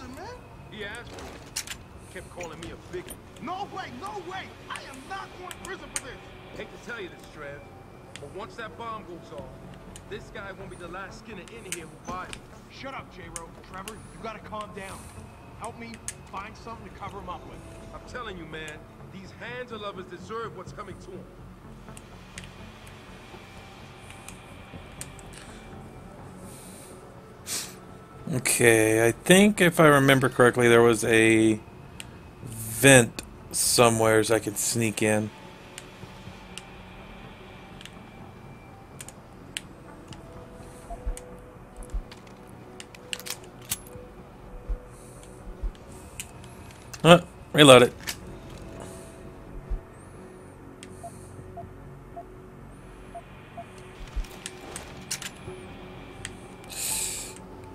something, man. He asked for it. Kept calling me a bigot. No way, no way. I am not going to prison for this. Hate to tell you this, Trev, but once that bomb goes off, this guy won't be the last Skinner in here who buys it. Shut up, J-Ro. Trevor, you gotta calm down. Help me find something to cover him up with. I'm telling you, man, these Hansa lovers deserve what's coming to them. Okay, I think if I remember correctly, there was a vent somewhere so I could sneak in. Reload it.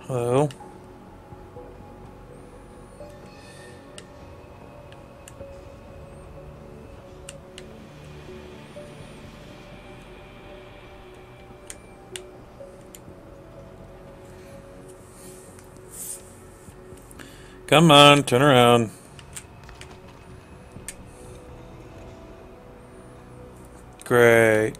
Hello. Come on, turn around. Great.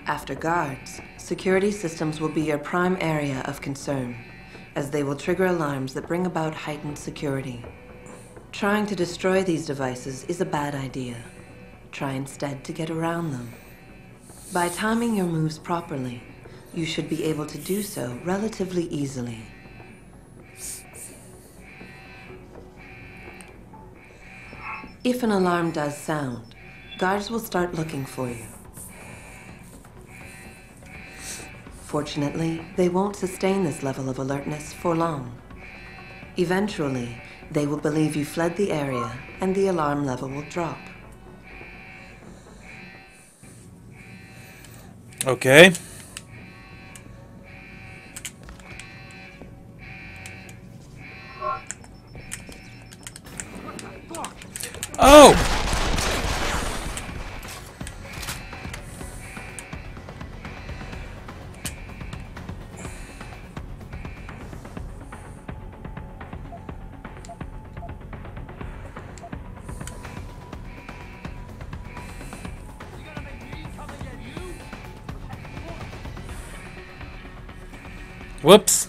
After guards, security systems will be your prime area of concern, as they will trigger alarms that bring about heightened security. Trying to destroy these devices is a bad idea. Try instead to get around them. By timing your moves properly, you should be able to do so relatively easily. If an alarm does sound, guards will start looking for you. Fortunately, they won't sustain this level of alertness for long. Eventually, they will believe you fled the area, and the alarm level will drop. Okay. Oh! Whoops.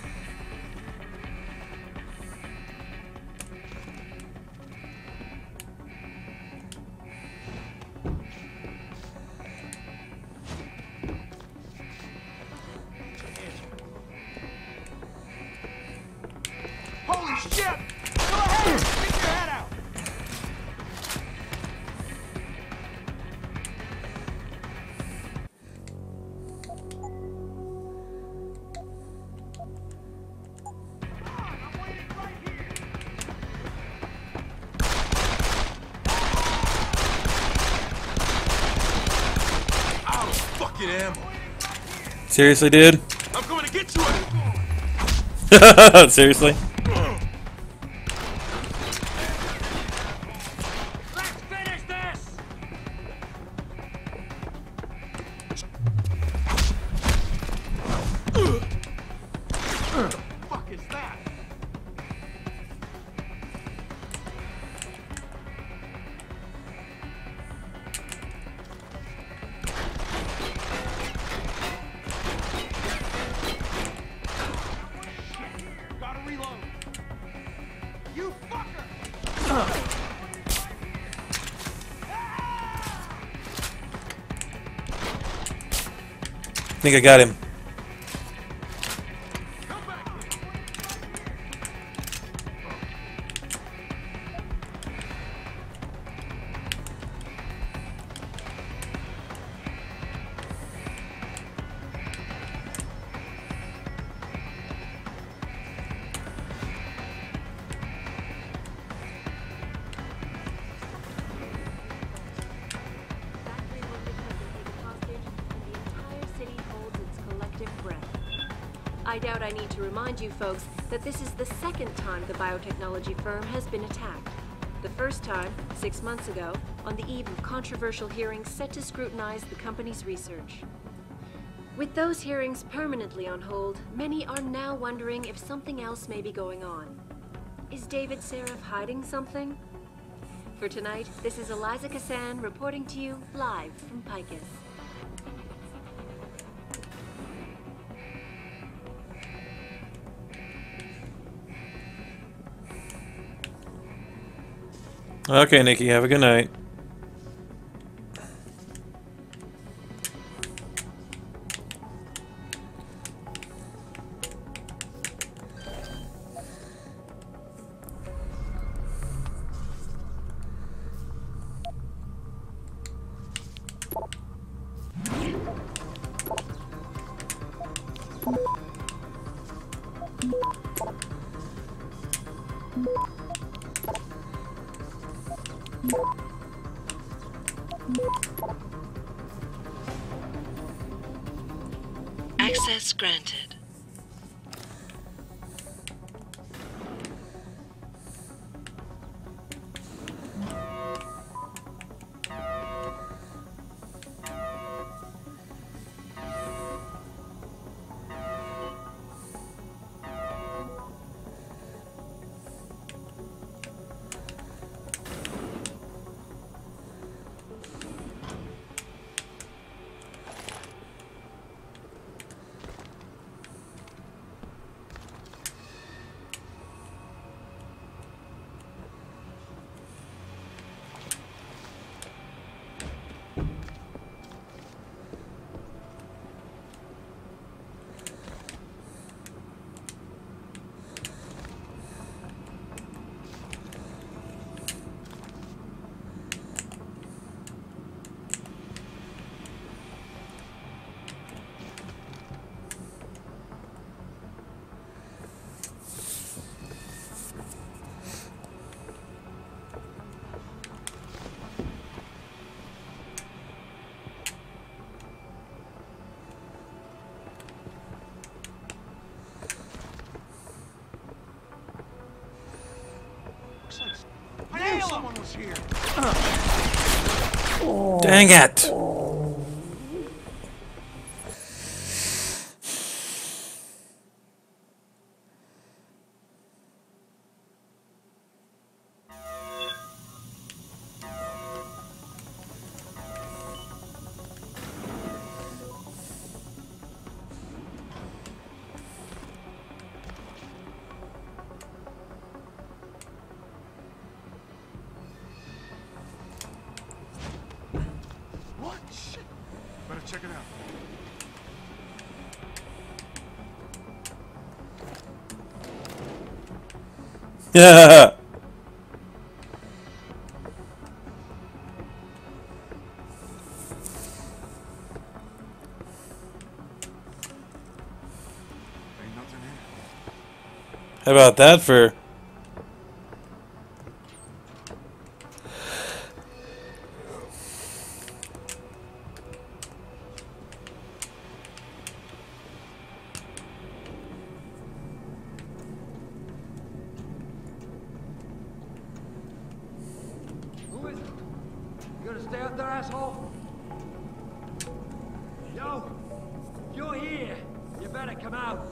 Holy shit! Go ahead! Stick your head out! Ammo. Seriously, dude? I'm going to get you. Seriously? Let's finish this. What the fuck is that? I think I got him. I doubt I need to remind you folks that this is the second time the biotechnology firm has been attacked. The first time, 6 months ago, on the eve of controversial hearings set to scrutinize the company's research. With those hearings permanently on hold, many are now wondering if something else may be going on. Is David Saref hiding something? For tonight, this is Eliza Kassan reporting to you live from Picus. Okay, Nikki, have a good night. Access granted. I knew someone was here. Dang it! What? Shit. Better check it out. Yeah. Ain't nothing here. How about that for... Who is it? You gonna stay up there, asshole? Yo! You're here! You better come out!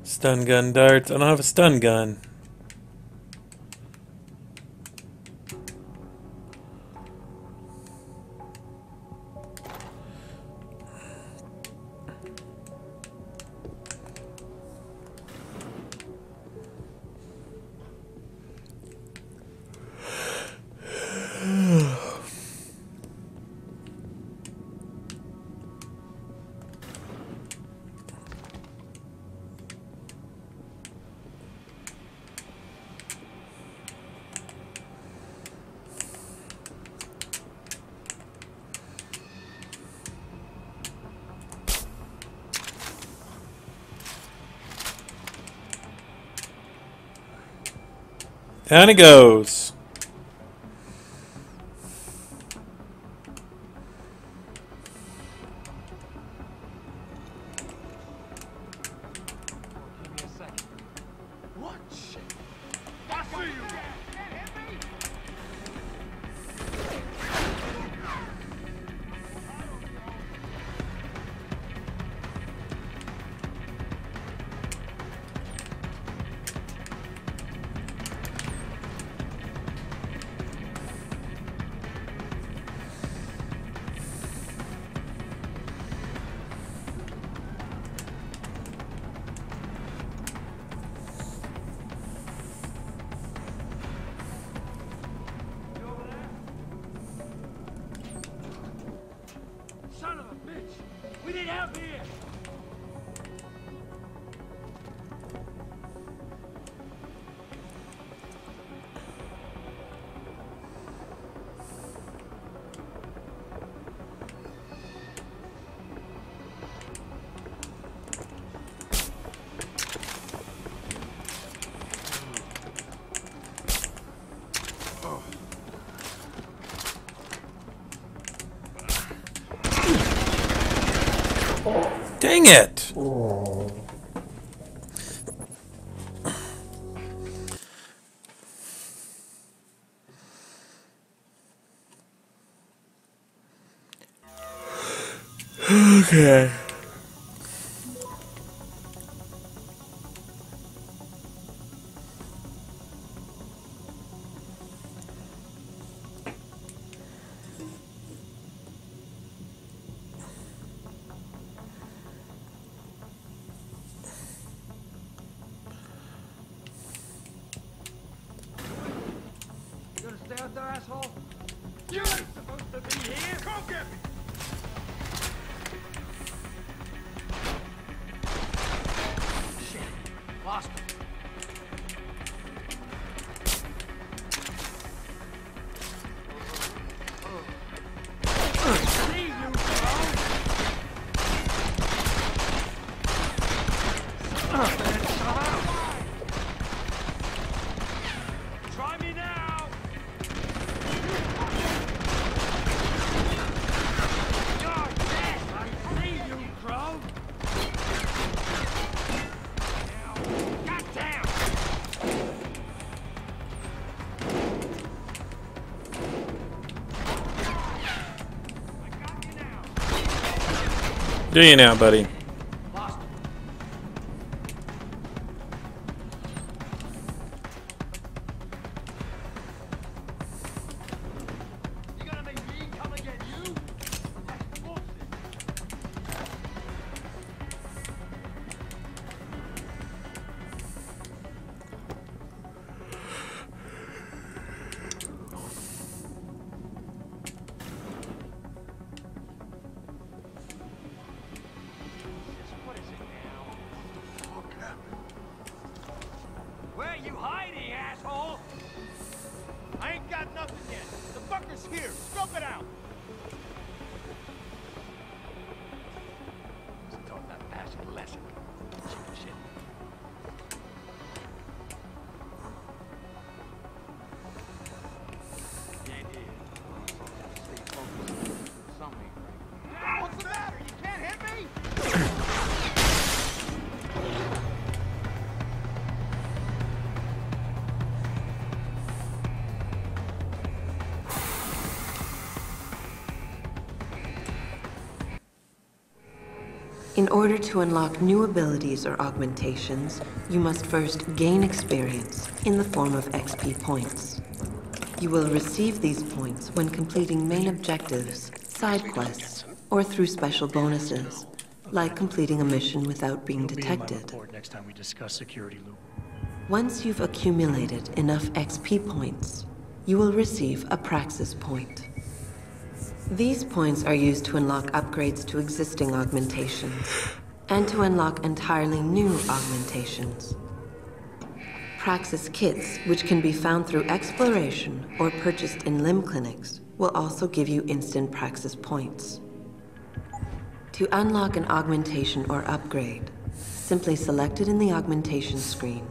Stun gun darts. I don't have a stun gun. Down he goes. What shit? I see you. Son of a bitch! We need help here! Dang it! Okay. You gonna stay out there, asshole? You ain't supposed to be here! Come get me! Shit. Lost him. See you, bro! Try me now! You're dead! I see you, Crow! Goddamn! Do you now, buddy? Where you hiding, asshole? I ain't got nothing yet. The fucker's here. Scope it out. Taught that bastard a lesson. Shit. What's the matter? You can't hit me? In order to unlock new abilities or augmentations, you must first gain experience in the form of XP points. You will receive these points when completing main objectives, side quests, or through special bonuses, like completing a mission without being detected. Next time we discuss security loop. Once you've accumulated enough XP points, you will receive a Praxis point. These points are used to unlock upgrades to existing augmentations, and to unlock entirely new augmentations. Praxis kits, which can be found through exploration or purchased in limb clinics, will also give you instant Praxis points. To unlock an augmentation or upgrade, simply select it in the augmentation screen,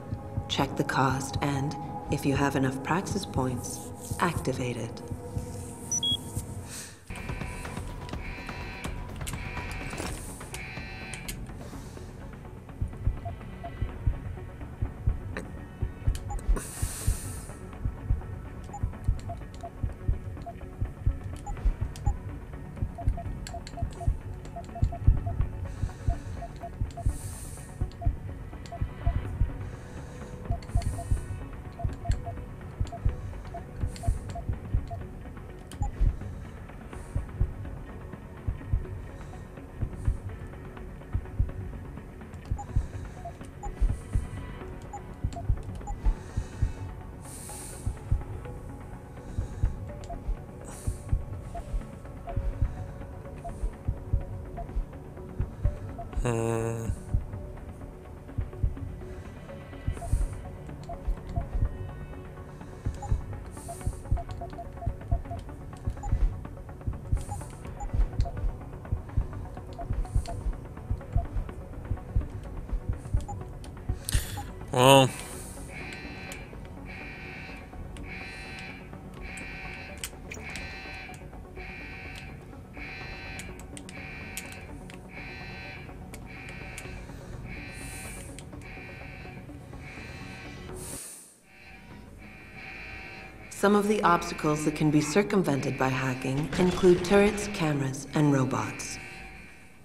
check the cost, and, If you have enough praxis points, activate it. Well, Some of the obstacles that can be circumvented by hacking include turrets, cameras, and robots.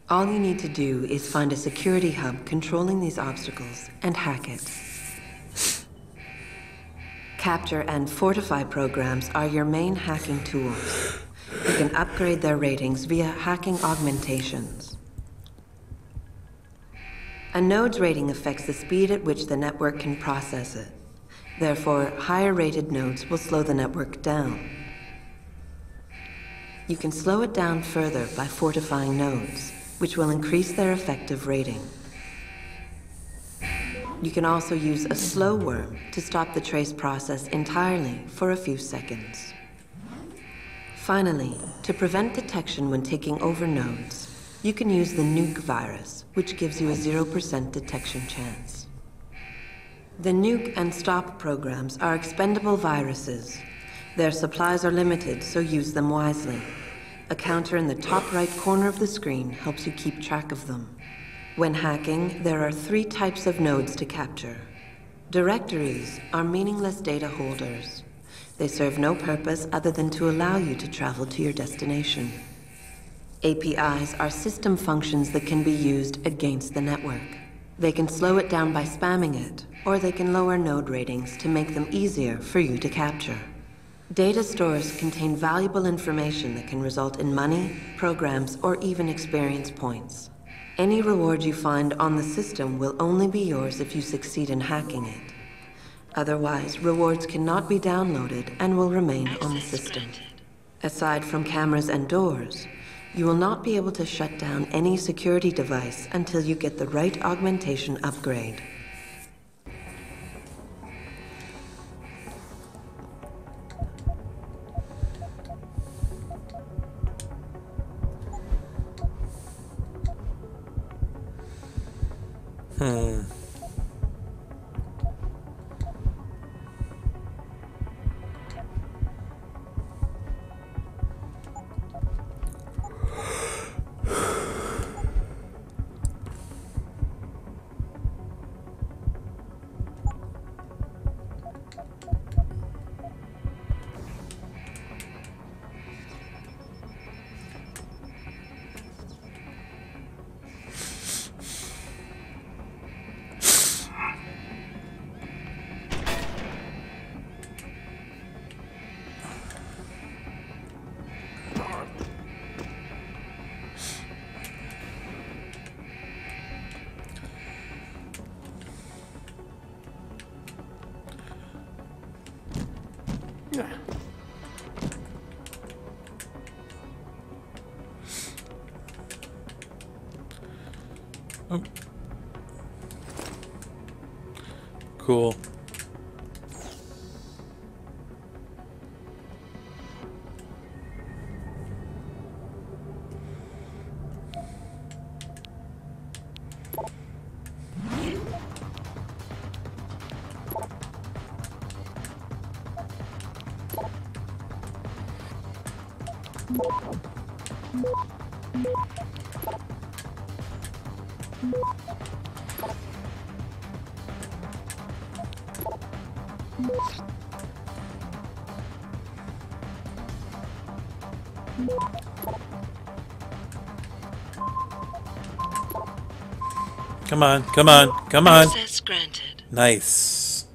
All you need to do is find a security hub controlling these obstacles and hack it. Capture and fortify programs are your main hacking tools. You can upgrade their ratings via hacking augmentations. A node's rating affects the speed at which the network can process it. Therefore, higher-rated nodes will slow the network down. You can slow it down further by fortifying nodes, which will increase their effective rating. You can also use a slow worm to stop the trace process entirely for a few seconds. Finally, to prevent detection when taking over nodes, you can use the nuke virus, which gives you a 0% detection chance. The nuke and stop programs are expendable viruses. Their supplies are limited, so use them wisely. A counter in the top right corner of the screen helps you keep track of them. When hacking, there are 3 types of nodes to capture. Directories are meaningless data holders. They serve no purpose other than to allow you to travel to your destination. APIs are system functions that can be used against the network. They can slow it down by spamming it, or they can lower node ratings to make them easier for you to capture. Data stores contain valuable information that can result in money, programs, or even experience points. Any reward you find on the system will only be yours if you succeed in hacking it. Otherwise, rewards cannot be downloaded and will remain on the system. Aside from cameras and doors, you will not be able to shut down any security device until you get the right augmentation upgrade. Oh. Cool. Come on, come on, come on. Access granted. Nice.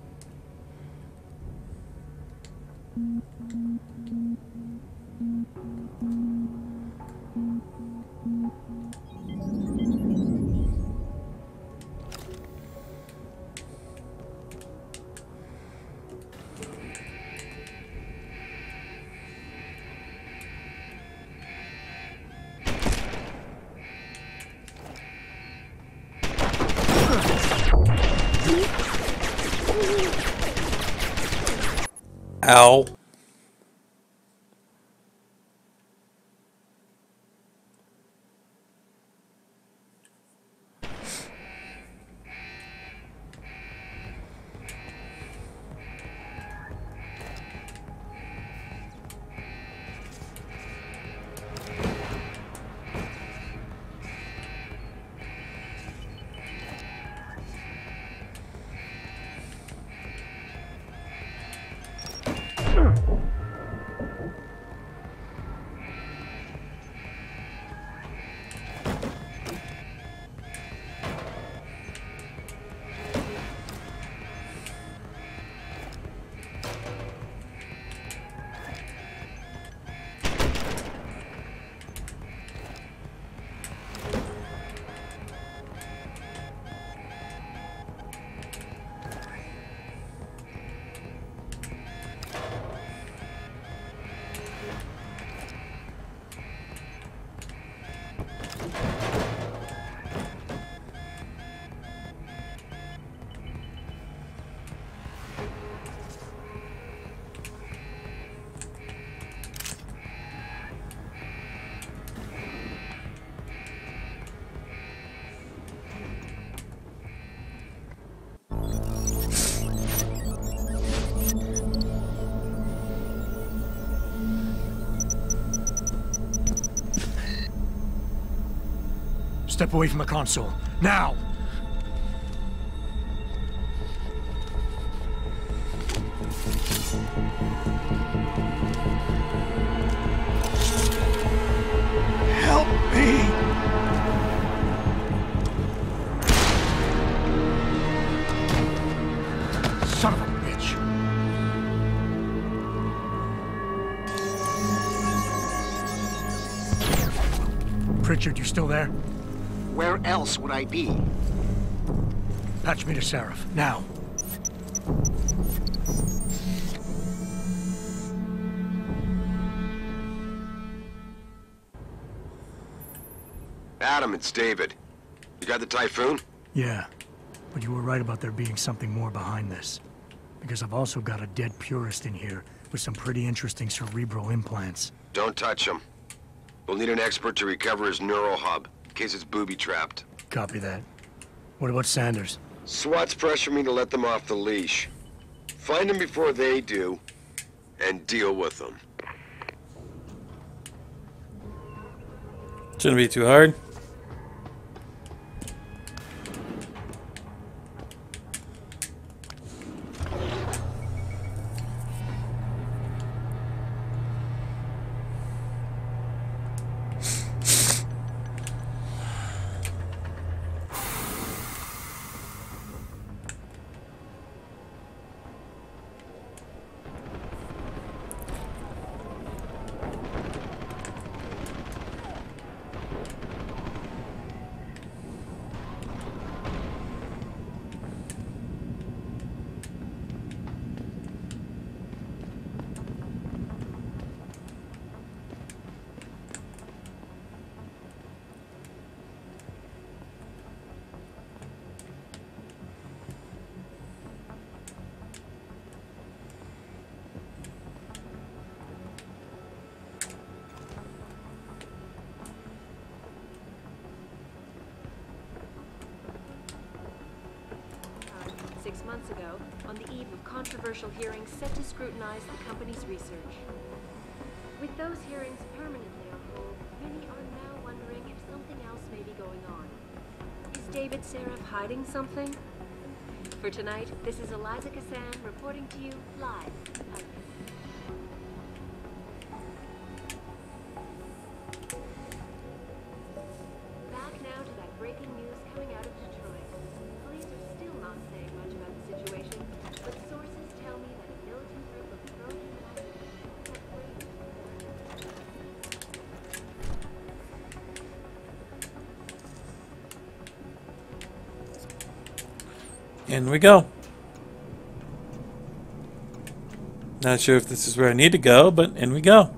Ow. Step away from the console. Now! Help me! Son of a bitch! Pritchard, you still there? Where else would I be? Patch me to Seraph, now. Adam, it's David. You got the Typhoon? Yeah, but you were right about there being something more behind this. Because I've also got a dead purist in here with some pretty interesting cerebral implants. Don't touch him. We'll need an expert to recover his neural hub, in case it's booby-trapped. Copy that. What about Sanders? SWAT's pressured me to let them off the leash. Find them before they do, and deal with them. Shouldn't be too hard. Months ago, on the eve of controversial hearings set to scrutinize the company's research. With those those hearings permanently on hold, many are now wondering if something else may be going on. Is David Seraph hiding something? For tonight, this is Eliza Cassan reporting to you live. Back now to that breaking news coming out of Detroit. Police are still not saying much about the situation, but sources tell me that a militant group of pro-human In we go. Not sure if this is where I need to go, but in we go.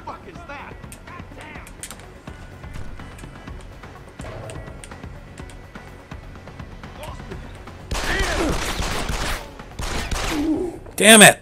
Fuck is that? Damn it!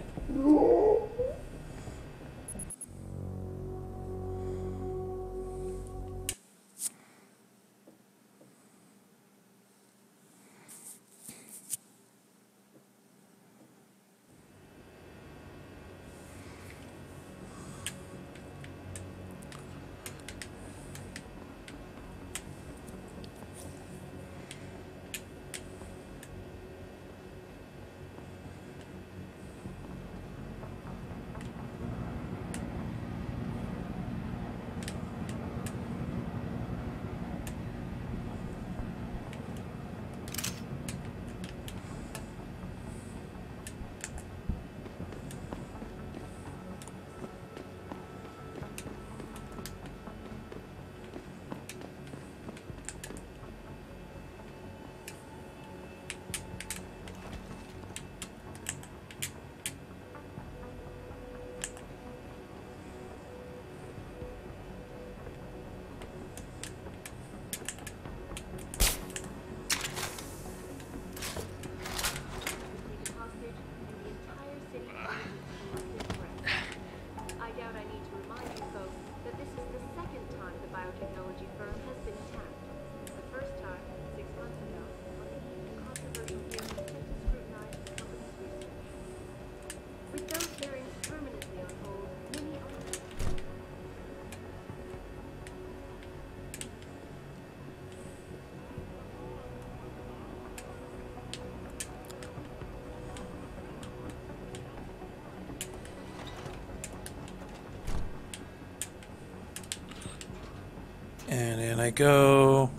And in I go.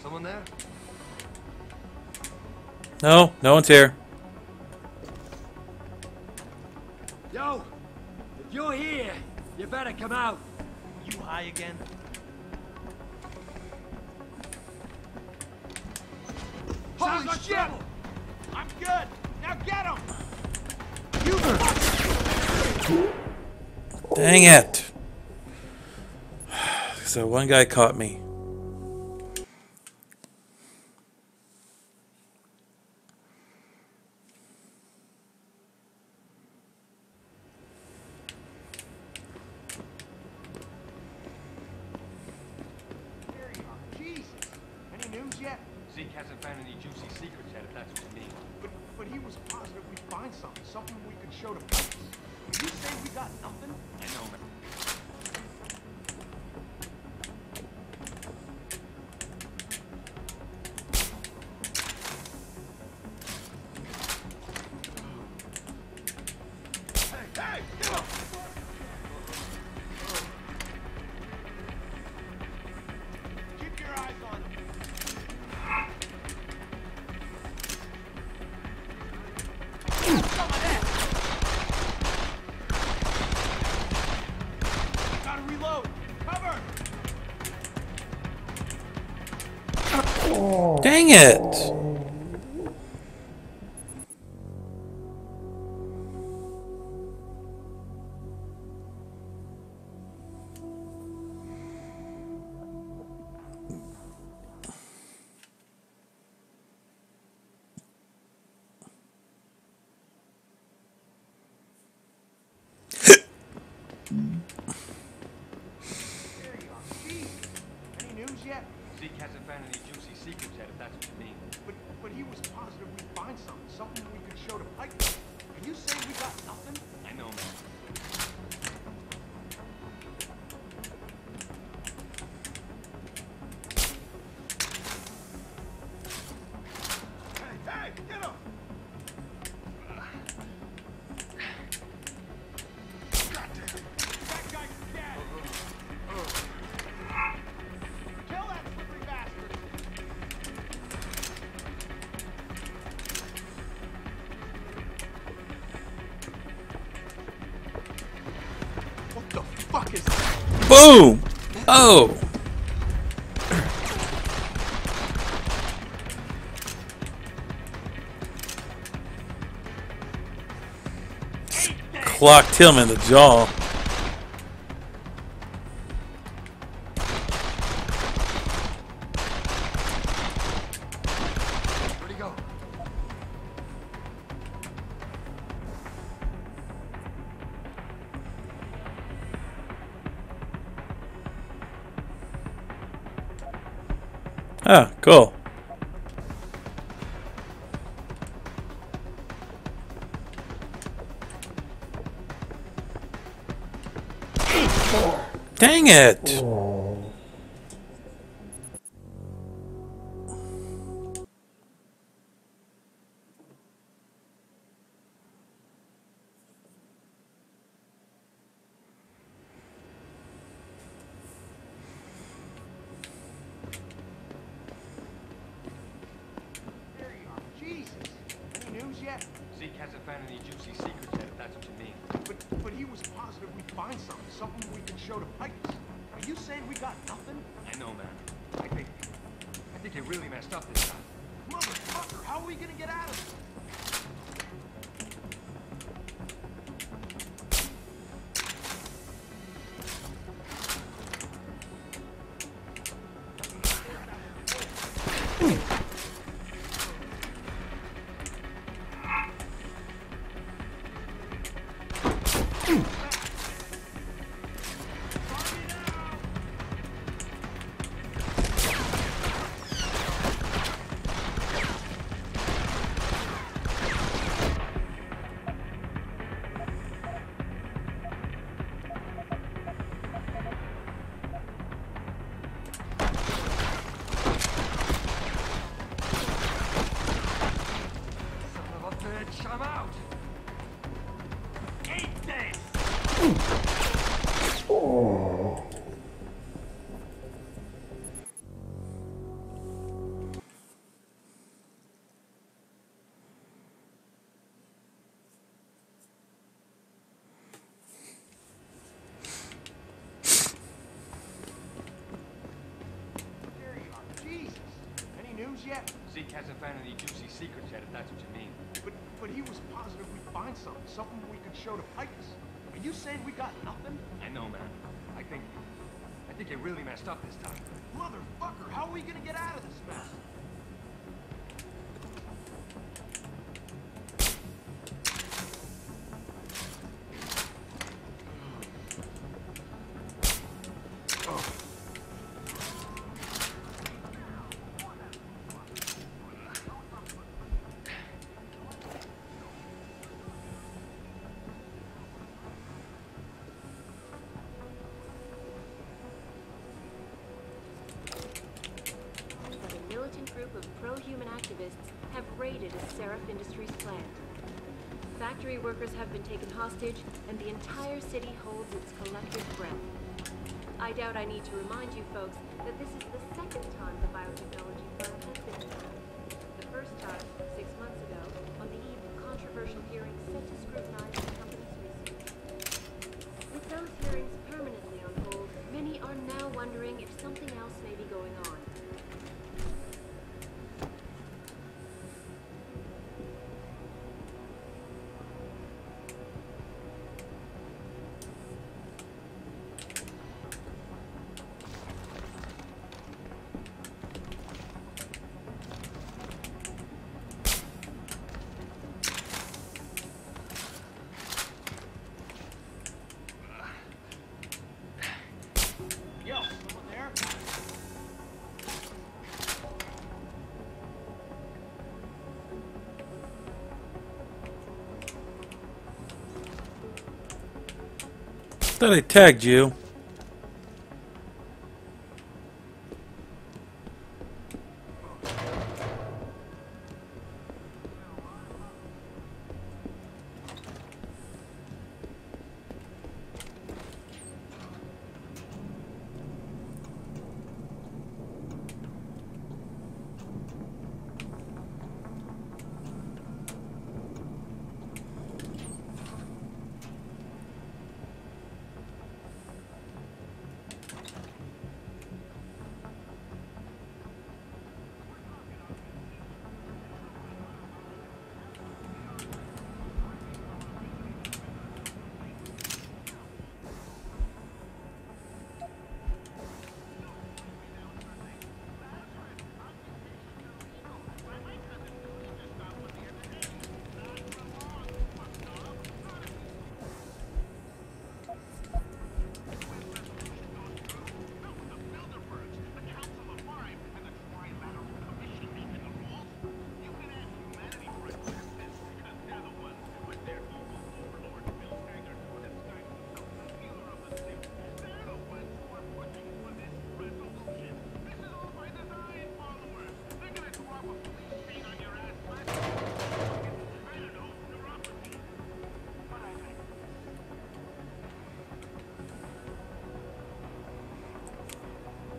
Someone there? No, no one's here. Yo! If you're here, you better come out. You high again? Holy Sounds shit! like trouble. I'm good. Now get him! Dang it. So one guy caught me. Jesus! Any news yet? Zeke hasn't found any juicy secrets yet, if that's what you mean. But he was positive we'd find something. Something we could show to police. Did you say we got nothing? I know, man. Gotta reload. Cover. Dang it! Any news yet? Zeke hasn't found any juicy secrets yet, if that's what you mean. But he was positive we'd find something we could show to Pike. Are you saying we got nothing? I know, man. Hey, get him! That guy's dead! Kill that slippery bastard! What the fuck is that? Boom! Oh! Clocked him in the jaw. Where'd he go? Ah, cool. Dang it! There you are. Jesus. Any news yet? Zeke hasn't found any juicy secrets yet, if that's what you mean. But he was positive we'd find something we could show to Pike. Are you saying we got nothing? I know, man. I think you really messed up this time. Motherfucker, how are we gonna get out of this? I'm out! Eat this! Oh. There you are. Jesus! Any news yet? Zeke hasn't found any juicy secrets yet, if that's what you mean. But he was positive we'd find something we could show to Pike. Are you saying we got nothing? I know, man. I think you really messed up this time. Motherfucker, how are we gonna get out of this mess? Group of pro-human activists have raided a Seraph Industries plant. Factory workers have been taken hostage, and the entire city holds its collective breath. I doubt I need to remind you folks that this is the second time the biotechnology firm has been attacked. The first time, 6 months ago, on the eve of controversial hearings Thought I tagged you.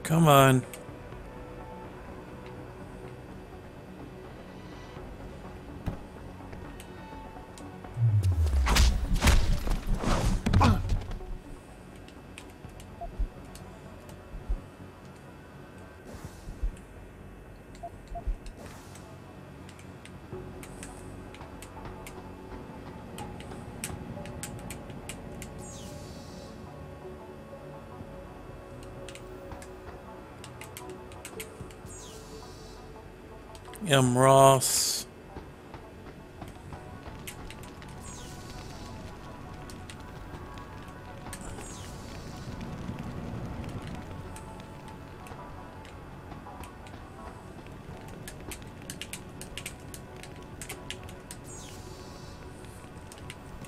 Come on. Ross.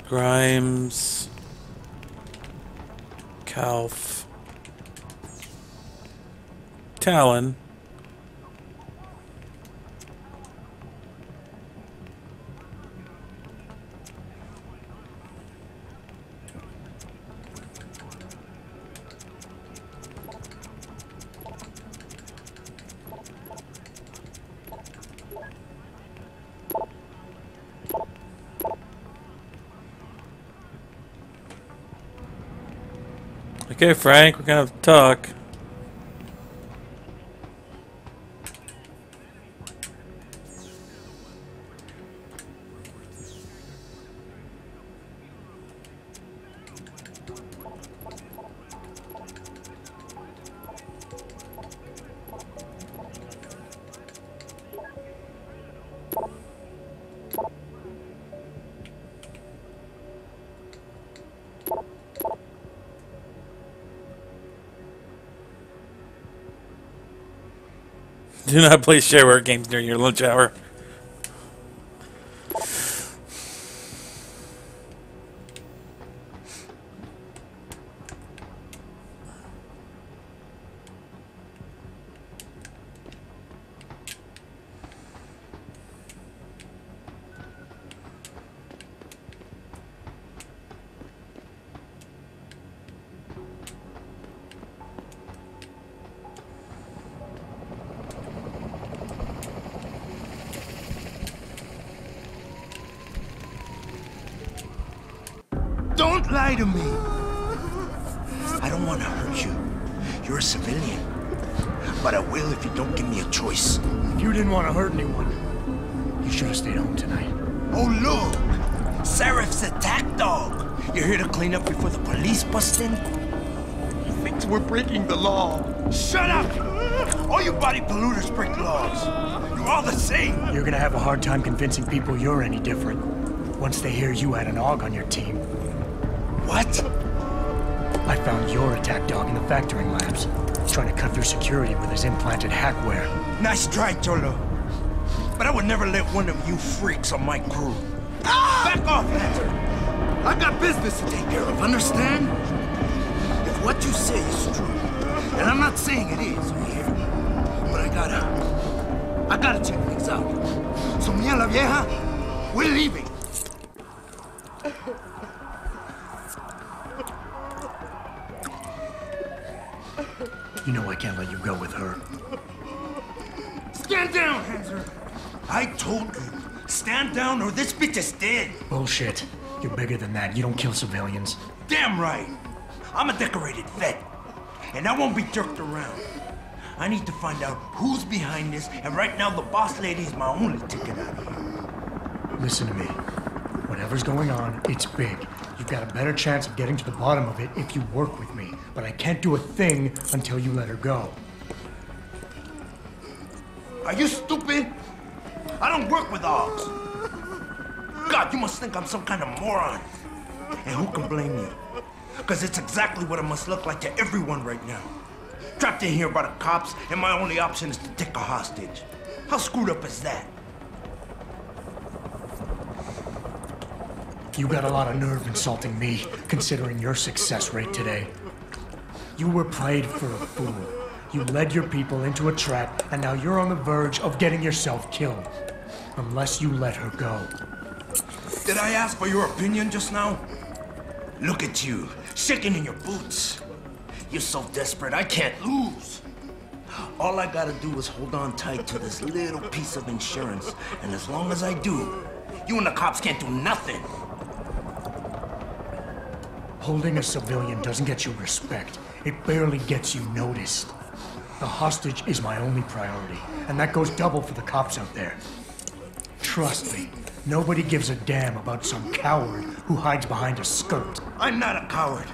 Grimes. Calf. Talon. Okay, Frank, we're gonna have to talk. Do not play shareware games during your lunch hour. Don't lie to me! I don't want to hurt you. You're a civilian. But I will if you don't give me a choice. If you didn't want to hurt anyone, you should have stayed home tonight. Oh, look! Serif's attack dog! You're here to clean up before the police bust in? He thinks we're breaking the law. Shut up! All you body polluters break laws. You're all the same. You're gonna have a hard time convincing people you're any different once they hear you had an AUG on your team. What? I found your attack dog in the factoring labs, trying to cut through security with his implanted hackware. Nice try, Cholo. But I would never let one of you freaks on my crew. Ah! Back off, Lantern! I've got business to take care of, understand? what you say is true, and I'm not saying it is, here, but I gotta check things out. So me and la vieja, we're leaving. You know I can't let you go with her. Stand down, Hanser. I told you, stand down or this bitch is dead. Bullshit. You're bigger than that. You don't kill civilians. Damn right. I'm a decorated vet, and I won't be jerked around. I need to find out who's behind this, and right now the boss lady is my only ticket out of here. Listen to me. Whatever's going on, it's big. You've got a better chance of getting to the bottom of it if you work with me. But I can't do a thing until you let her go. Are you stupid? I don't work with dogs. God, you must think I'm some kind of moron. And who can blame you? Because it's exactly what it must look like to everyone right now. Trapped in here by the cops, and my only option is to take a hostage. How screwed up is that? You got a lot of nerve insulting me, considering your success rate today. You were played for a fool. You led your people into a trap, and now you're on the verge of getting yourself killed. Unless you let her go. Did I ask for your opinion just now? Look at you, shaking in your boots. You're so desperate, I can't lose. All I gotta do is hold on tight to this little piece of insurance, and as long as I do, you and the cops can't do nothing. Holding a civilian doesn't get you respect. It barely gets you noticed. The hostage is my only priority, and that goes double for the cops out there. Trust me, nobody gives a damn about some coward who hides behind a skirt. I'm not a coward,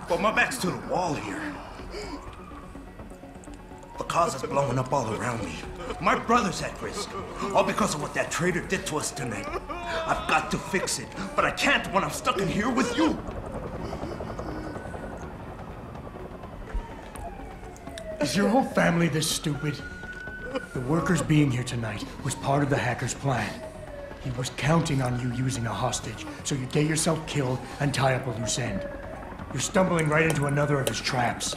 but my back's to the wall here. The cause is blowing up all around me. My brother's at risk, all because of what that traitor did to us tonight. I've got to fix it, but I can't when I'm stuck in here with you. Is your whole family this stupid? The workers being here tonight was part of the hacker's plan. He was counting on you using a hostage, so you'd get yourself killed and tie up a loose end. You're stumbling right into another of his traps.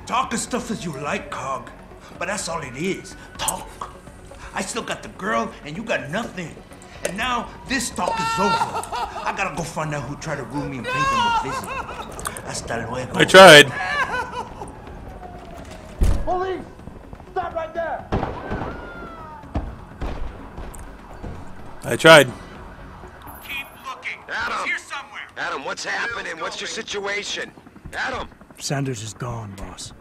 Talk as tough as you like, Cog, but that's all it is, talk. I still got the girl, and you got nothing. And now, this talk is over. I gotta go find out who tried to ruin me and pay them a visit. Hasta luego. I tried. Police! Stop right there! I tried. Keep looking. Adam! He's here somewhere. Adam, what's happening? What's your situation? Adam! Sanders is gone, boss.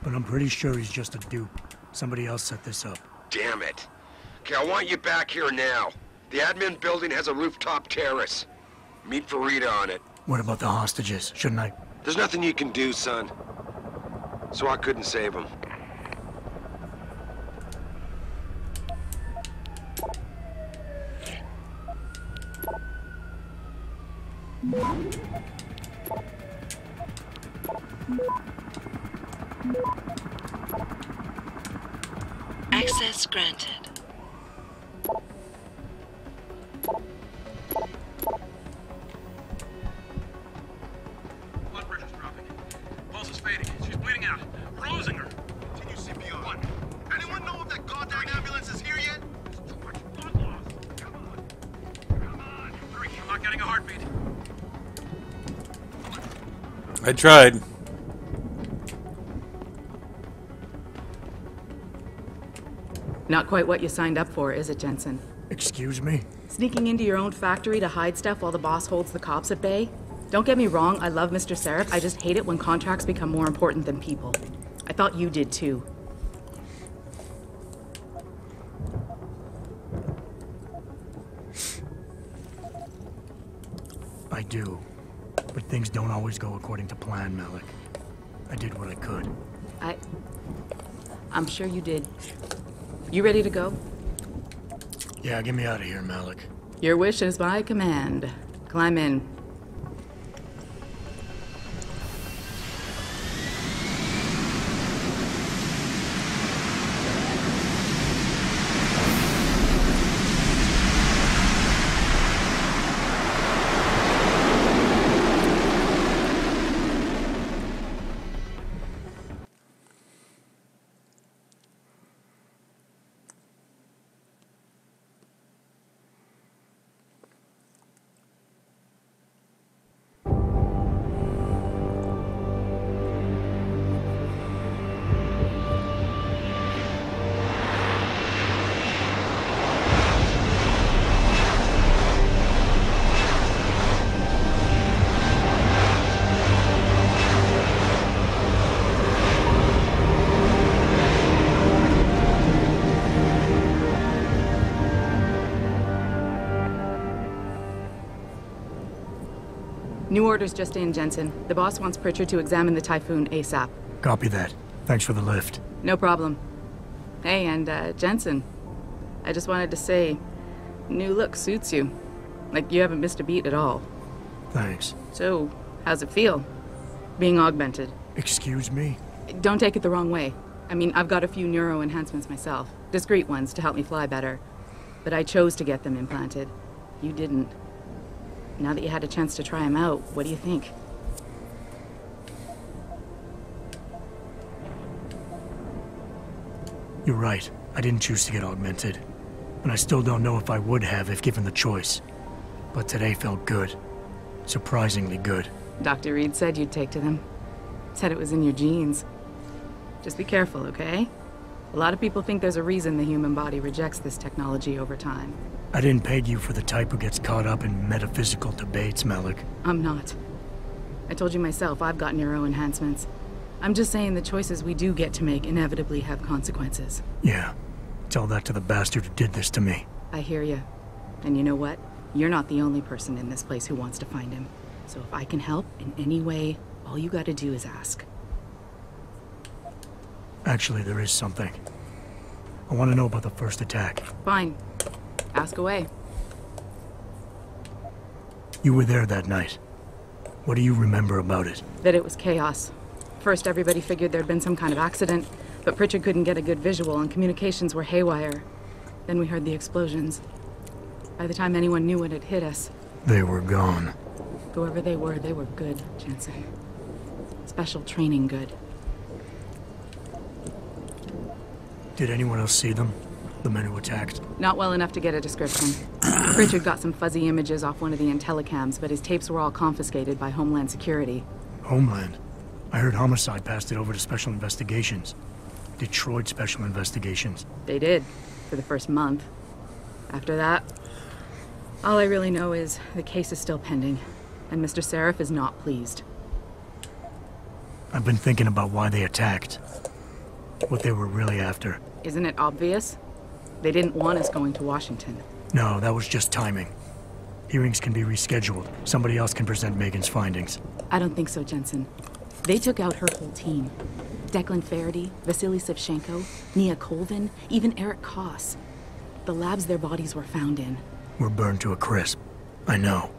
But I'm pretty sure he's just a dupe. Somebody else set this up. Damn it. Okay, I want you back here now. The admin building has a rooftop terrace. Meet for Rita on it. What about the hostages? Shouldn't I? There's nothing you can do, son. So I couldn't save them. Access granted. Blood pressure's dropping. Pulse is fading. She's bleeding out. We're losing her. Continue CPR. 1. Anyone know if that goddamn ambulance is here yet? There's too much blood loss. Come on. Come on. 3. I'm not getting a heartbeat. I tried. Not quite what you signed up for, is it, Jensen? Excuse me? Sneaking into your own factory to hide stuff while the boss holds the cops at bay? Don't get me wrong, I love Mr. Seraph. I just hate it when contracts become more important than people. I thought you did too. I do. But things don't always go according to plan, Malik. I did what I could. I'm sure you did. You ready to go? Yeah, get me out of here, Malik. Your wish is my command. Climb in. New orders just in, Jensen. The boss wants Pritchard to examine the Typhoon ASAP. Copy that. Thanks for the lift. No problem. Hey, and Jensen, I just wanted to say, new look suits you. Like you haven't missed a beat at all. Thanks. So, how's it feel? Being augmented? Excuse me? Don't take it the wrong way. I mean, I've got a few neuro enhancements myself. Discreet ones to help me fly better. But I chose to get them implanted. You didn't. Now that you had a chance to try them out, what do you think? You're right. I didn't choose to get augmented. And I still don't know if I would have if given the choice. But today felt good. Surprisingly good. Dr. Reed said you'd take to them. Said it was in your genes. Just be careful, okay? A lot of people think there's a reason the human body rejects this technology over time. I didn't peg you for the type who gets caught up in metaphysical debates, Malik. I'm not. I told you myself, I've got neuro enhancements. I'm just saying the choices we do get to make inevitably have consequences. Yeah. Tell that to the bastard who did this to me. I hear you. And you know what? You're not the only person in this place who wants to find him. So if I can help in any way, all you gotta do is ask. Actually, there is something. I want to know about the first attack. Fine. Ask away. You were there that night. What do you remember about it? That it was chaos. First, everybody figured there'd been some kind of accident, but Pritchard couldn't get a good visual and communications were haywire. Then we heard the explosions. By the time anyone knew what had hit us... They were gone. Whoever they were good, Jensen. Special training good. Did anyone else see them? The men who attacked? Not well enough to get a description. Pritchard got some fuzzy images off one of the Intellicams, but his tapes were all confiscated by Homeland Security. Homeland? I heard Homicide passed it over to Special Investigations. Detroit Special Investigations. They did, for the first month. After that, all I really know is the case is still pending, and Mr. Seraph is not pleased. I've been thinking about why they attacked. What they were really after. Isn't it obvious? They didn't want us going to Washington. No, that was just timing. Hearings can be rescheduled. Somebody else can present Megan's findings. I don't think so, Jensen. They took out her whole team. Declan Faraday, Vasily Savchenko, Nia Colvin, even Eric Koss. The labs their bodies were found in. Were burned to a crisp. I know.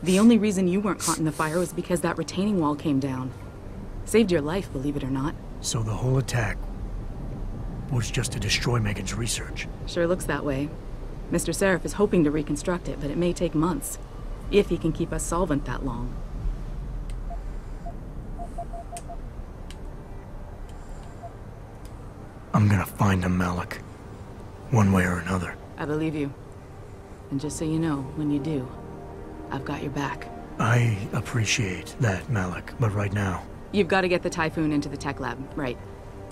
The only reason you weren't caught in the fire was because that retaining wall came down. Saved your life, believe it or not. So the whole attack was just to destroy Megan's research. Sure looks that way. Mr. Seraph is hoping to reconstruct it, but it may take months. If he can keep us solvent that long. I'm gonna find him, Malik. One way or another. I believe you. And just so you know, when you do, I've got your back. I appreciate that, Malik, but right now... You've got to get the Typhoon into the tech lab, right.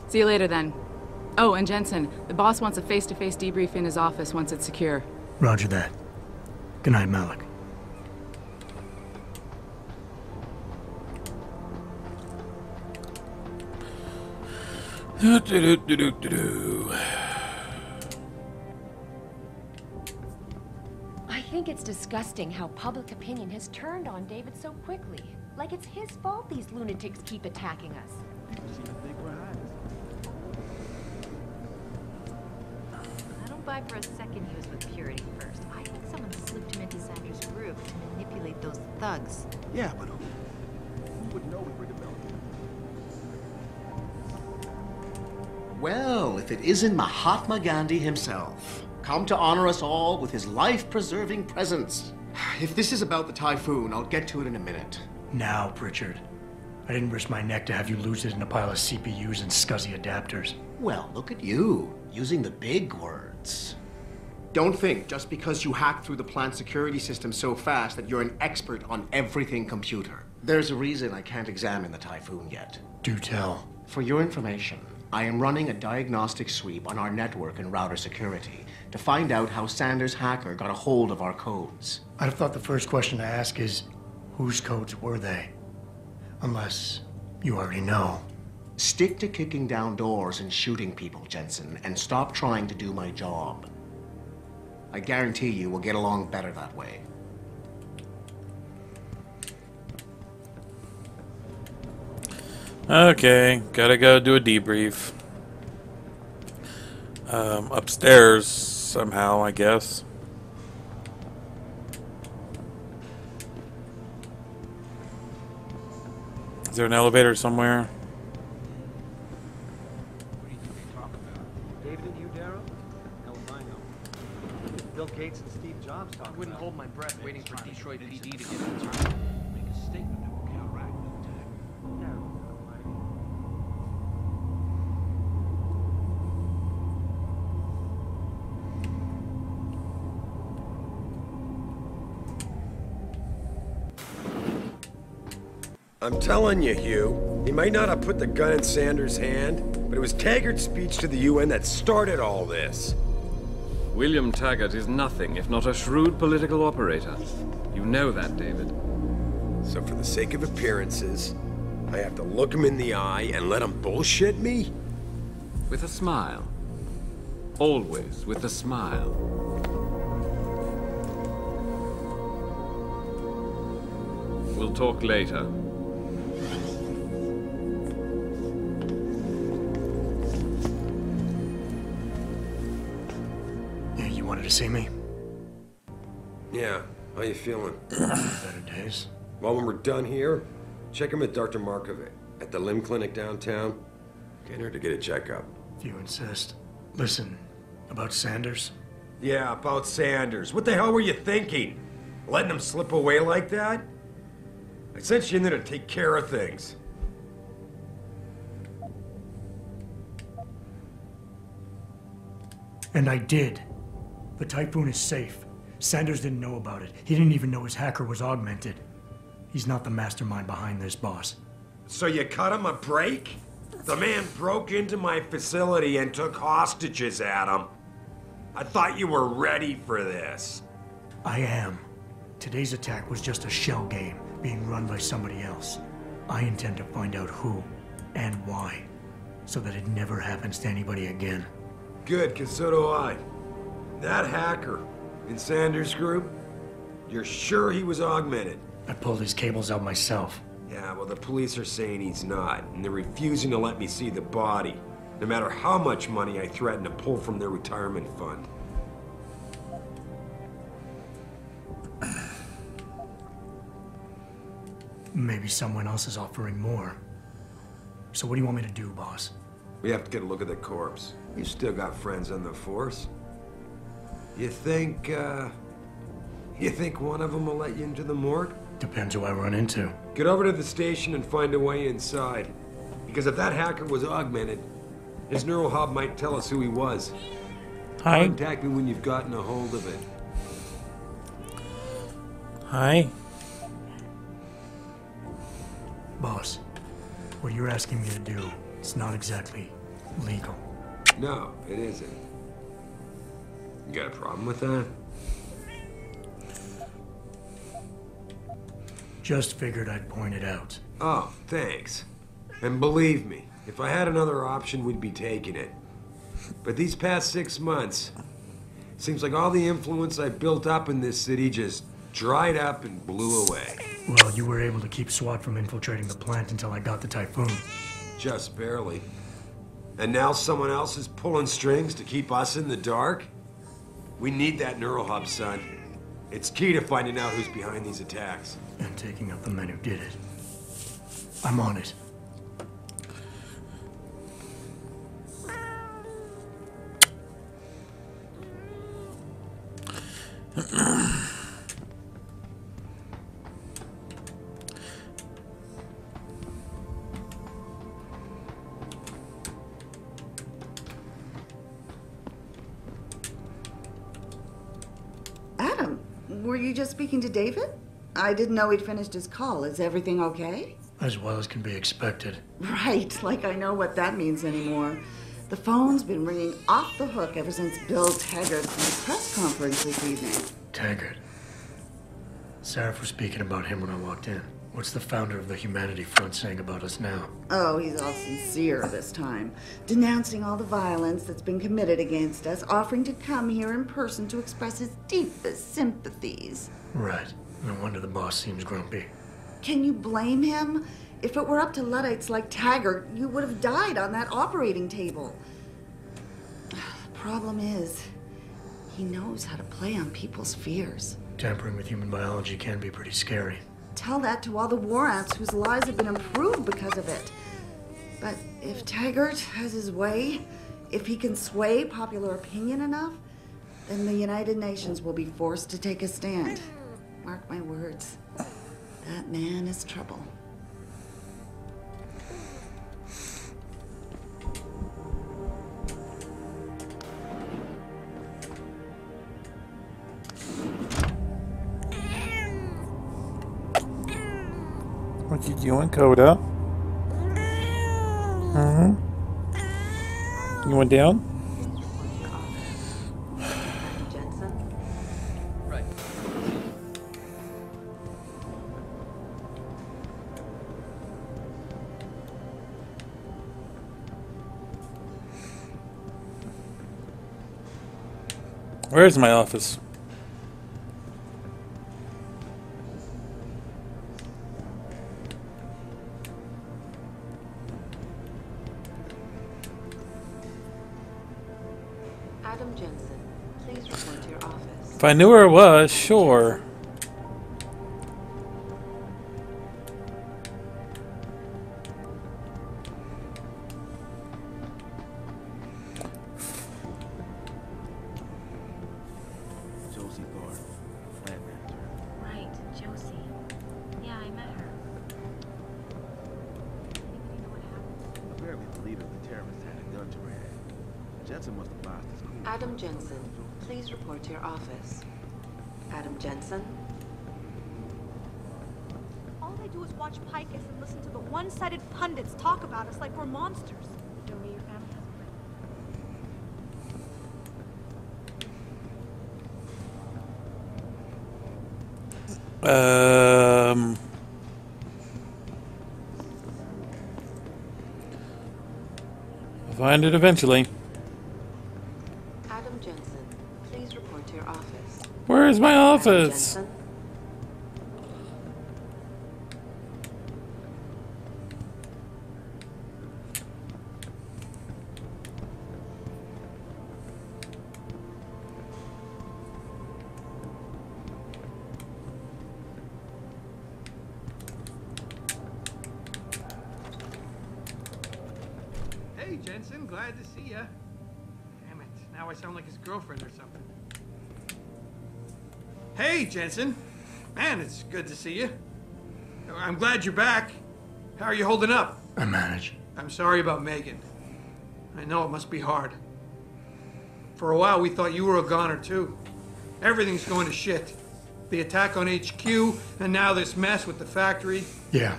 See you later, then. Oh, and Jensen, the boss wants a face-to-face debrief in his office once it's secure. Roger that. Good night, Malik. I think it's disgusting how public opinion has turned on David so quickly. Like it's his fault these lunatics keep attacking us. I don't buy for a second he was with Purity first. I think someone slipped him into Sanders' group to manipulate those thugs. Yeah, but who would know we were developing? Well, if it isn't Mahatma Gandhi himself, come to honor us all with his life-preserving presence. If this is about the Typhoon, I'll get to it in a minute. Now, Pritchard. I didn't risk my neck to have you lose it in a pile of CPUs and scuzzy adapters. Well, look at you, using the big words. Don't think just because you hacked through the plant security system so fast that you're an expert on everything computer. There's a reason I can't examine the Typhoon yet. Do tell. For your information, I am running a diagnostic sweep on our network and router security to find out how Sanders' hacker got a hold of our codes. I'd have thought the first question to ask is, whose codes were they? Unless you already know. Stick to kicking down doors and shooting people, Jensen, and stop trying to do my job. I guarantee you we'll get along better that way. Okay, gotta go do a debrief. Upstairs somehow, I guess. Is there an elevator somewhere? David and you, Darrow? Hell if I know. Bill Gates and Steve Jobs talk. I wouldn't hold my breath waiting for Detroit PD to get in turn. Make a statement that will counteract the attack. I'm telling you, Hugh, he might not have put the gun in Sanders' hand, but it was Taggart's speech to the UN that started all this. William Taggart is nothing if not a shrewd political operator. You know that, David. So for the sake of appearances, I have to look him in the eye and let him bullshit me? With a smile. Always with a smile. We'll talk later. You wanted to see me? Yeah, how you feeling? Better days. Well, when we're done here, check him at Dr. Markovic at the limb clinic downtown. Get her to get a checkup. If you insist. Listen, about Sanders? Yeah, about Sanders. What the hell were you thinking? Letting him slip away like that? I sent you in there to take care of things. And I did. The Typhoon is safe. Sanders didn't know about it. He didn't even know his hacker was augmented. He's not the mastermind behind this, boss. So you cut him a break? The man broke into my facility and took hostages at him. I thought you were ready for this. I am. Today's attack was just a shell game being run by somebody else. I intend to find out who and why, so that it never happens to anybody again. Good, because so do I. That hacker in Sanders' group, you're sure he was augmented? I pulled his cables out myself. Yeah, well, the police are saying he's not, and they're refusing to let me see the body, no matter how much money I threaten to pull from their retirement fund. Maybe someone else is offering more. So what do you want me to do, boss? We have to get a look at the corpse. You still got friends on the force. You think one of them will let you into the morgue? Depends who I run into. Get over to the station and find a way inside. Because if that hacker was augmented, his neural hub might tell us who he was. Hi. Contact me when you've gotten a hold of it. Hi. Boss, what you're asking me to do, it's not exactly legal. No, it isn't. You got a problem with that? Just figured I'd point it out. Oh, thanks. And believe me, if I had another option, we'd be taking it. But these past 6 months, seems like all the influence I built up in this city just dried up and blew away. Well, you were able to keep SWAT from infiltrating the plant until I got the Typhoon. Just barely. And now someone else is pulling strings to keep us in the dark? We need that neural hub, son. It's key to finding out who's behind these attacks. And taking out the men who did it. I'm on it. Adam, were you just speaking to David? I didn't know he'd finished his call. Is everything okay? As well as can be expected. Right, like I know what that means anymore. The phone's been ringing off the hook ever since Bill Taggart from the press conference this evening. Taggart. Sarah was speaking about him when I walked in. What's the founder of the Humanity Front saying about us now? Oh, he's all sincere this time. Denouncing all the violence that's been committed against us, offering to come here in person to express his deepest sympathies. Right. No wonder the boss seems grumpy. Can you blame him? If it were up to Luddites like Taggart, you would have died on that operating table. The problem is, he knows how to play on people's fears. Tampering with human biology can be pretty scary. Tell that to all the war ants whose lives have been improved because of it. But if Taggart has his way, if he can sway popular opinion enough, then the United Nations will be forced to take a stand. Mark my words. That man is trouble. What you doing, Coda? You went down? Right. Where's my office? Adam Jensen, please report to your office. If I knew where it was, sure. Josie Thorne, plant manager. Right, Josie. Yeah, I met her. Anybody know what happened? Apparently the leader of the terrorists had a gun to her head. Jensen must have lost his cool. Adam Jensen, please report to your office. Adam Jensen? All they do is watch Picus and listen to the one-sided pundits talk about us like we're monsters. Joey, your family has I'll find it eventually. Adam Jensen, please report to your office. Where is my Adam office? Jensen? Hey, Jensen, glad to see ya. Damn it, now I sound like his girlfriend or something. Hey, Jensen. Man, it's good to see you. I'm glad you're back. How are you holding up? I manage. I'm sorry about Megan. I know it must be hard. For a while, we thought you were a goner, too. Everything's going to shit. The attack on HQ, and now this mess with the factory. Yeah,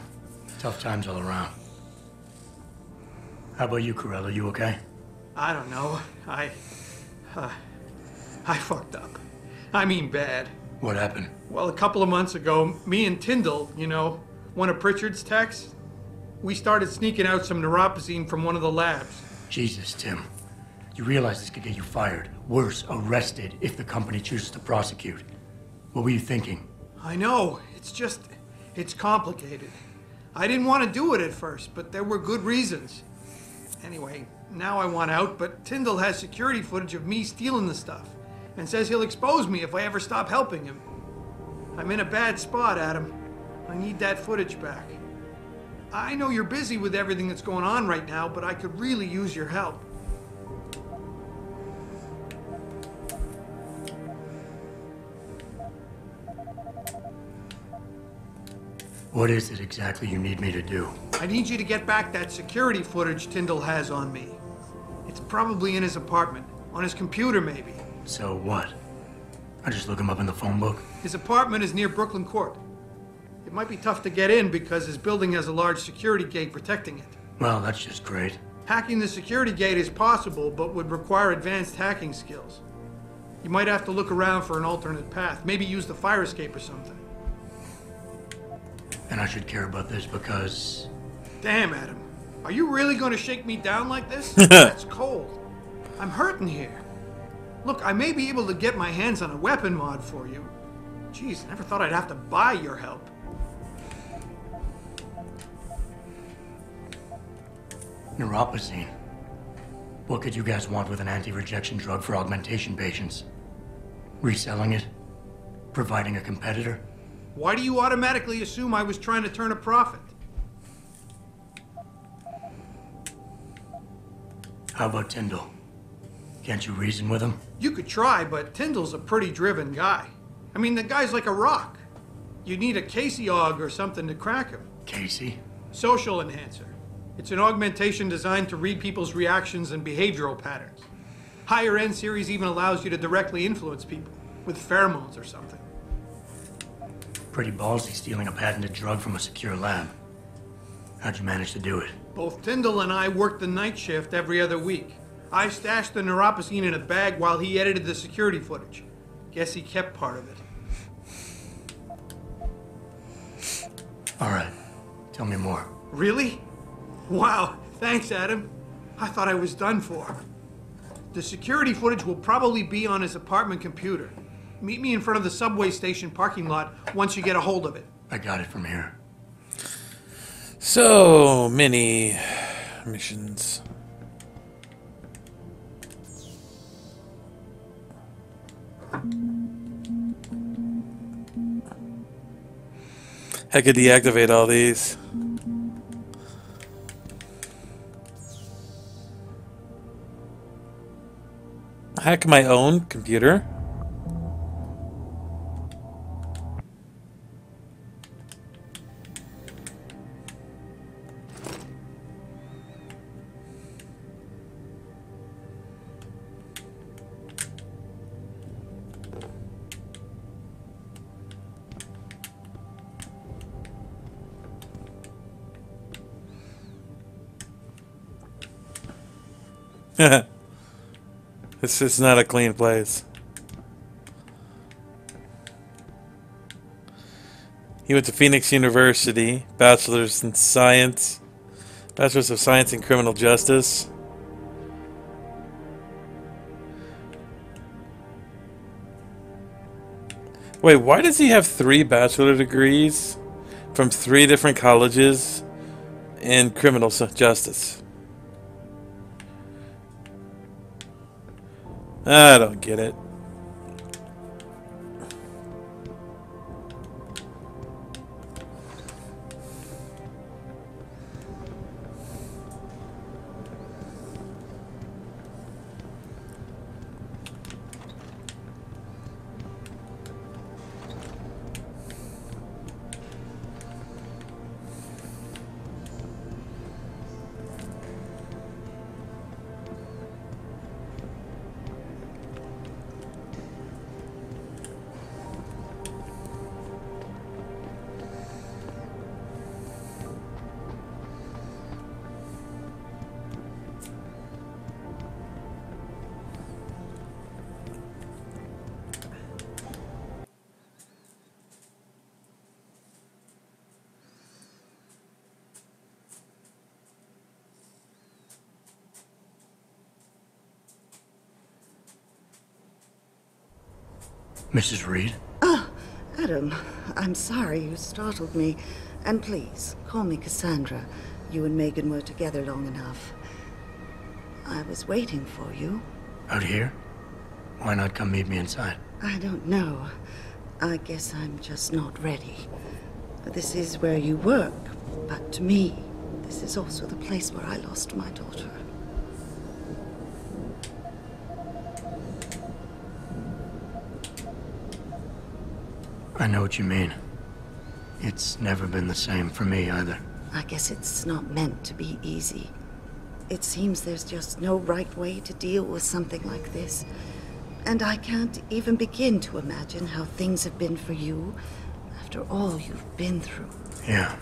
tough times all around. How about you, Corella? You okay? I don't know. I fucked up. I mean bad. What happened? Well, a couple of months ago, me and Tyndall, you know, one of Pritchard's techs, we started sneaking out some neuropozyne from one of the labs. Jesus, Tim. You realize this could get you fired. Worse, arrested if the company chooses to prosecute. What were you thinking? I know. It's complicated. I didn't want to do it at first, but there were good reasons. Anyway, now I want out, but Tyndall has security footage of me stealing the stuff and says he'll expose me if I ever stop helping him. I'm in a bad spot, Adam. I need that footage back. I know you're busy with everything that's going on right now, but I could really use your help. What is it exactly you need me to do? I need you to get back that security footage Tyndall has on me. It's probably in his apartment. On his computer, maybe. So what? I just look him up in the phone book? His apartment is near Brooklyn Court. It might be tough to get in because his building has a large security gate protecting it. Well, that's just great. Hacking the security gate is possible, but would require advanced hacking skills. You might have to look around for an alternate path. Maybe use the fire escape or something. And I should care about this because... Damn, Adam. Are you really going to shake me down like this? That's cold. I'm hurting here. Look, I may be able to get my hands on a weapon mod for you. Jeez, never thought I'd have to buy your help. Neuropozyne. What could you guys want with an anti-rejection drug for augmentation patients? Reselling it? Providing a competitor? Why do you automatically assume I was trying to turn a profit? How about Tyndall? Can't you reason with him? You could try, but Tyndall's a pretty driven guy. I mean, the guy's like a rock. You need a Casey aug or something to crack him. Casey? Social enhancer. It's an augmentation designed to read people's reactions and behavioral patterns. Higher end series even allows you to directly influence people with pheromones or something. Pretty ballsy stealing a patented drug from a secure lab. How'd you manage to do it? Both Tyndall and I worked the night shift every other week. I stashed the neuropozyne in a bag while he edited the security footage. Guess he kept part of it. All right. Tell me more. Really? Wow, thanks, Adam. I thought I was done for. The security footage will probably be on his apartment computer. Meet me in front of the subway station parking lot once you get a hold of it. I got it from here. So many missions. I could deactivate all these. Hack my own computer. This is not a clean place. He went to Phoenix University, Bachelor's in Science, Bachelor's of Science in Criminal Justice. Wait, why does he have 3 bachelor degrees from 3 different colleges in criminal justice? I don't get it. Mrs. Reed? Ah, Adam, I'm sorry you startled me. And please, call me Cassandra. You and Megan were together long enough. I was waiting for you. Out here? Why not come meet me inside? I don't know. I guess I'm just not ready. This is where you work, but to me, this is also the place where I lost my daughter. I know what you mean. It's never been the same for me either. I guess it's not meant to be easy. It seems there's just no right way to deal with something like this. And I can't even begin to imagine how things have been for you after all you've been through. Yeah.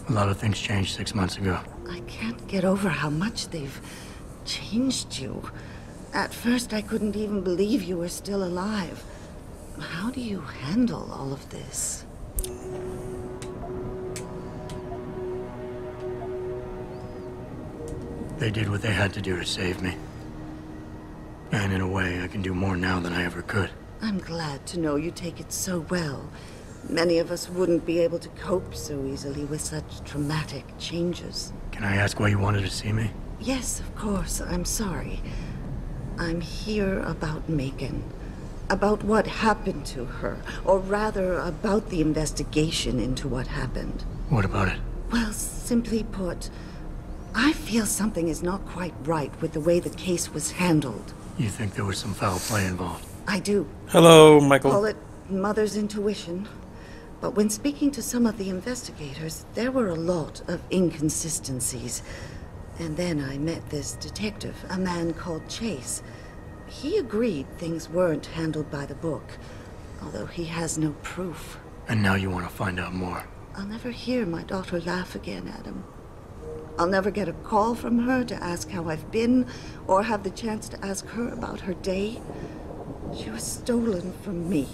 A lot of things changed 6 months ago. I can't get over how much they've changed you. At first, I couldn't even believe you were still alive. How do you handle all of this? They did what they had to do to save me. And in a way, I can do more now than I ever could. I'm glad to know you take it so well. Many of us wouldn't be able to cope so easily with such traumatic changes. Can I ask why you wanted to see me? Yes, of course. I'm sorry. I'm here about Megan. About what happened to her. Or rather, about the investigation into what happened. What about it? Well, simply put, I feel something is not quite right with the way the case was handled. You think there was some foul play involved? I do. Hello, Michael. Call it mother's intuition. But when speaking to some of the investigators, there were a lot of inconsistencies. And then I met this detective, a man called Chase. He agreed things weren't handled by the book, although he has no proof. And now you want to find out more? I'll never hear my daughter laugh again, Adam. I'll never get a call from her to ask how I've been, or have the chance to ask her about her day. She was stolen from me.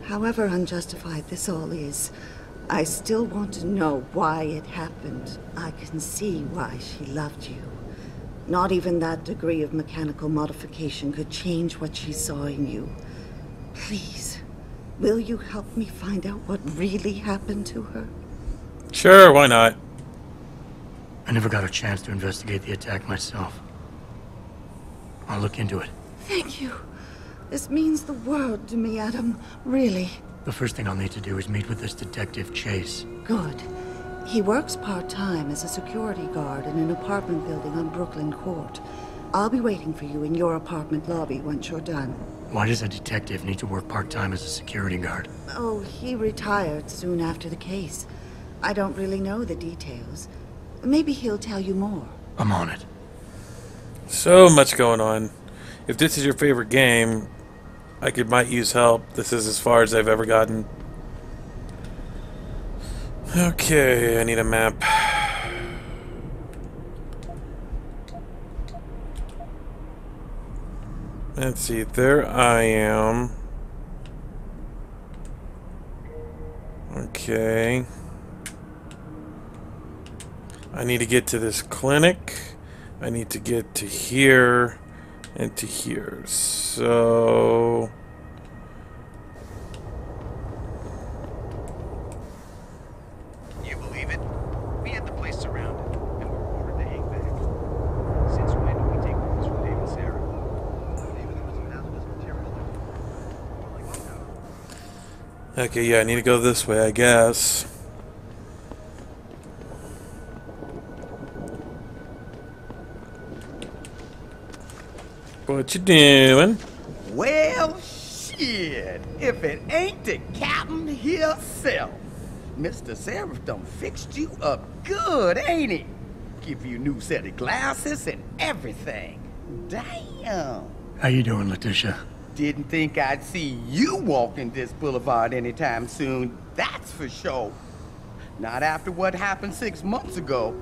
However unjustified this all is, I still want to know why it happened. I can see why she loved you. Not even that degree of mechanical modification could change what she saw in you. Please, will you help me find out what really happened to her? Sure, why not? I never got a chance to investigate the attack myself. I'll look into it. Thank you. This means the world to me, Adam. Really. The first thing I'll need to do is meet with this detective, Chase. Good. He works part-time as a security guard in an apartment building on Brooklyn Court. I'll be waiting for you in your apartment lobby once you're done. Why does a detective need to work part-time as a security guard? Oh, he retired soon after the case. I don't really know the details. Maybe he'll tell you more. I'm on it. So much going on. If this is your favorite game, might use help. This is as far as I've ever gotten. Okay, I need a map. Let's see, there I am. Okay. I need to get to this clinic. I need to get to here and to here. So... You believe it? We had the place surrounded, and we were ordered to hang back. Since when did we take orders from David Sarah? Maybe there was some hazardous material there. Okay, yeah, I need to go this way, I guess. What you doing? Well, shit. If it ain't the captain himself. Mr. Seraph done fixed you up good, ain't he? Give you a new set of glasses and everything. Damn. How you doing, Letitia? Didn't think I'd see you walking this boulevard anytime soon, that's for sure. Not after what happened 6 months ago.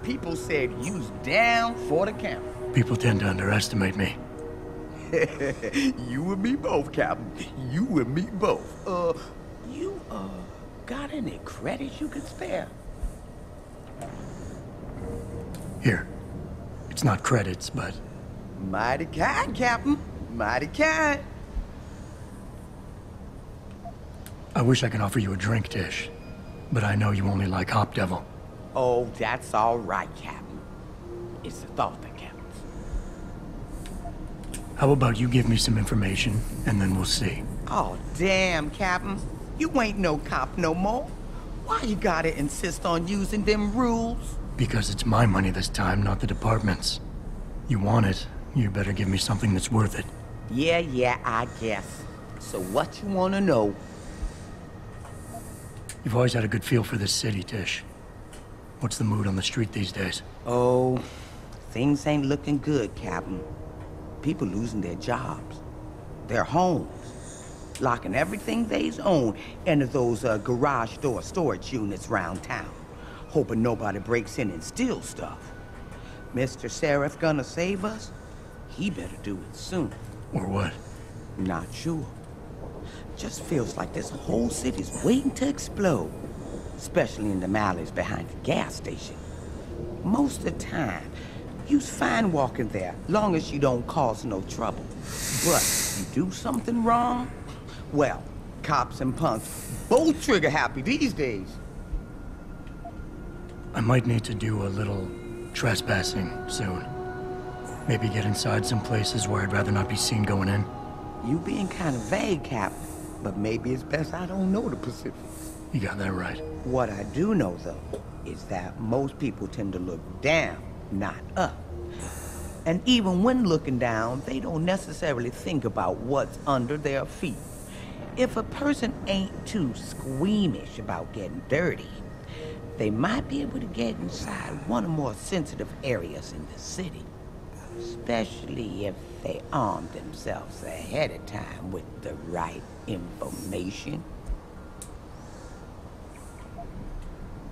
People said you's down for the count. People tend to underestimate me. You and me both, Captain. You and me both. You, got any credits you can spare? Here. It's not credits, but... Mighty kind, Captain. Mighty kind. I wish I could offer you a drink, Tish. But I know you only like Hop Devil. Oh, that's all right, Captain. It's the thought that counts. How about you give me some information, and then we'll see. Oh, damn, Captain. You ain't no cop no more. Why you gotta insist on using them rules? Because it's my money this time, not the department's. You want it, you better give me something that's worth it. Yeah, I guess. So what you wanna know? You've always had a good feel for this city, Tish. What's the mood on the street these days? Oh, things ain't looking good, Captain. People losing their jobs, their homes, locking everything they's own into those garage door storage units round town, hoping nobody breaks in and steals stuff. Mr. Seraph gonna save us? He better do it soon. Or what? Not sure. Just feels like this whole city's waiting to explode, especially in the alleys behind the gas station. Most of the time, you's fine walking there, long as you don't cause no trouble. But you do something wrong, well, Cops and punks, both trigger happy these days. I might need to do a little trespassing soon. Maybe get inside some places where I'd rather not be seen going in. You being kind of vague, Captain, but maybe it's best I don't know the Pacific. You got that right. What I do know, though, is that most people tend to look down, not up. And even when looking down, they don't necessarily think about what's under their feet. If a person ain't too squeamish about getting dirty, they might be able to get inside one of the more sensitive areas in the city. Especially if they arm themselves ahead of time with the right information.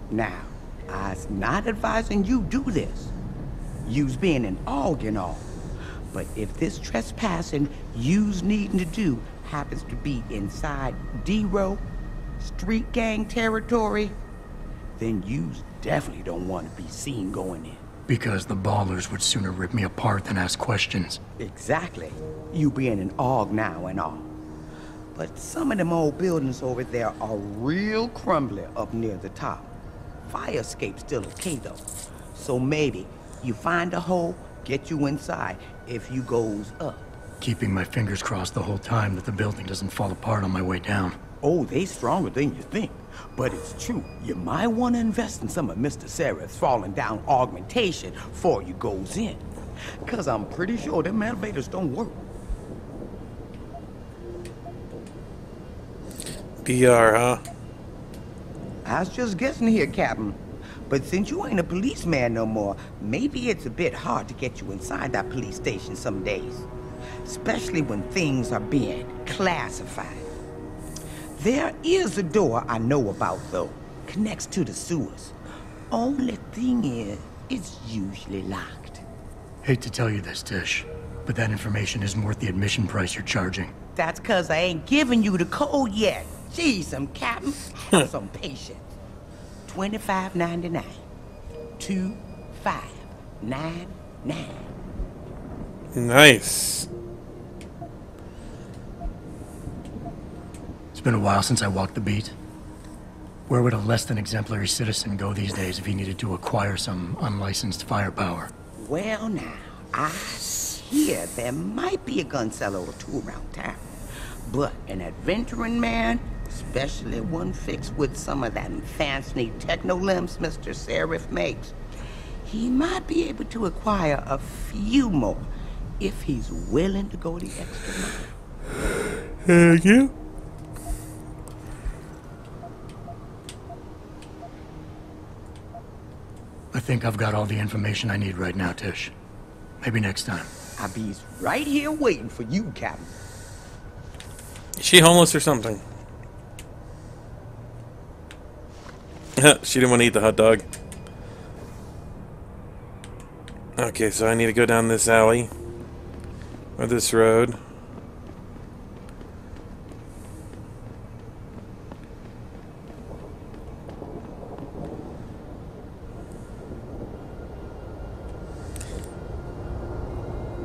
Now, I's not advising you do this. You's being an AUG and all. But if this trespassing you's needing to do happens to be inside D-Row, street gang territory, then you's definitely don't want to be seen going in. Because the ballers would sooner rip me apart than ask questions. Exactly. You being an AUG now and all. But some of them old buildings over there are real crumbly up near the top. Fire escape's still okay though. So maybe you find a hole, get you inside if you goes up. Keeping my fingers crossed the whole time that the building doesn't fall apart on my way down. Oh, they stronger than you think. But it's true. You might want to invest in some of Mr. Seraph's falling down augmentation before you goes in. Cause I'm pretty sure them elevators don't work. VR, huh? I was just guessing here, Captain. But since you ain't a policeman no more, maybe it's a bit hard to get you inside that police station some days. Especially when things are being classified. There is a door I know about, though. Connects to the sewers. Only thing is, it's usually locked. Hate to tell you this, Tish, but that information isn't worth the admission price you're charging. That's cause I ain't giving you the code yet. Jeez, Captain, have some patience. $25.99. $25.99. Nice. It's been a while since I walked the beat. Where would a less than exemplary citizen go these days if he needed to acquire some unlicensed firepower? Well now, I hear there might be a gun seller or two around town. But an adventuring man, especially one fixed with some of that fancy techno-limbs Mr. Seraph makes, he might be able to acquire a few more if he's willing to go the extra mile. Thank you. I think I've got all the information I need right now, Tish. Maybe next time. I'll be right here waiting for you, Captain. Is she homeless or something? She didn't want to eat the hot dog. Okay, so I need to go down this alley. Or this road.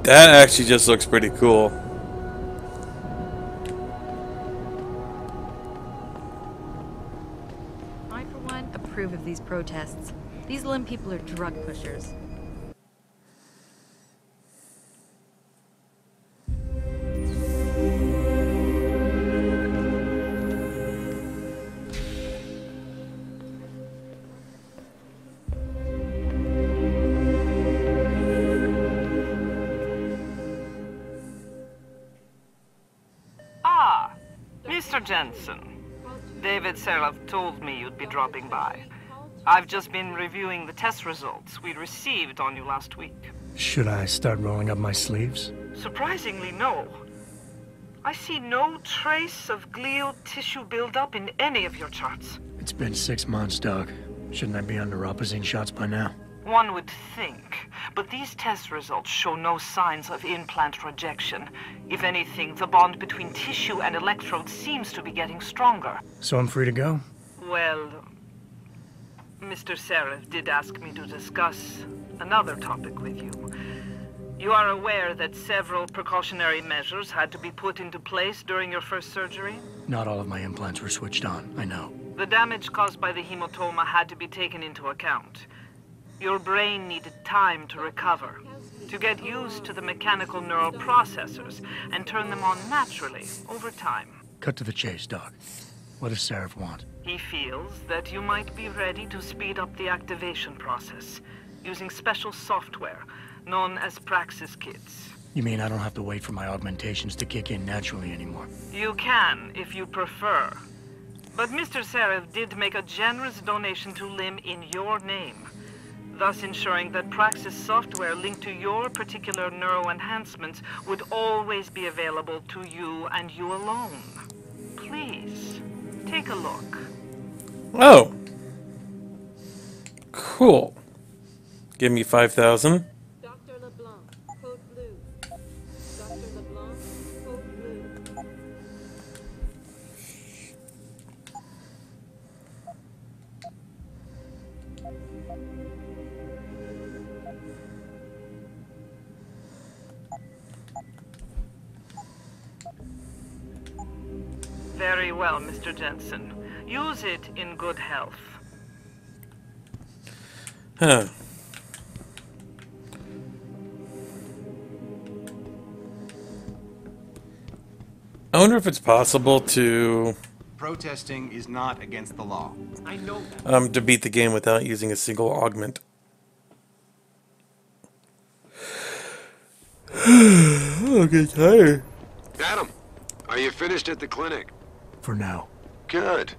That actually just looks pretty cool. I, for one, approve of these protests. These limb people are drug pushers. Mr. Jensen, David Seraph told me you'd be dropping by. I've just been reviewing the test results we received on you last week. Should I start rolling up my sleeves? Surprisingly, no. I see no trace of glial tissue buildup in any of your charts. It's been 6 months, Doc. Shouldn't I be under opposite shots by now? One would think, but these test results show no signs of implant rejection. If anything, the bond between tissue and electrodes seems to be getting stronger. So I'm free to go? Well, Mr. Seraph did ask me to discuss another topic with you. You are aware that several precautionary measures had to be put into place during your first surgery? Not all of my implants were switched on, I know. The damage caused by the hematoma had to be taken into account. Your brain needed time to recover, to get used to the mechanical neural processors and turn them on naturally over time. Cut to the chase, Doc. What does Seraph want? He feels that you might be ready to speed up the activation process using special software known as Praxis Kits. You mean I don't have to wait for my augmentations to kick in naturally anymore? You can, if you prefer. But Mr. Seraph did make a generous donation to LIM in your name, thus ensuring that Praxis software linked to your particular neuro enhancements would always be available to you and you alone. Please, take a look. Oh. Cool. Give me 5,000. Dr. LeBlanc, code blue. Dr. LeBlanc, code blue. Very well, Mr. Jensen. Use it in good health. Huh. I wonder if it's possible to Protesting is not against the law. I know that. to beat the game without using a single augment. I'm getting tired. Adam, are you finished at the clinic? For now. Good.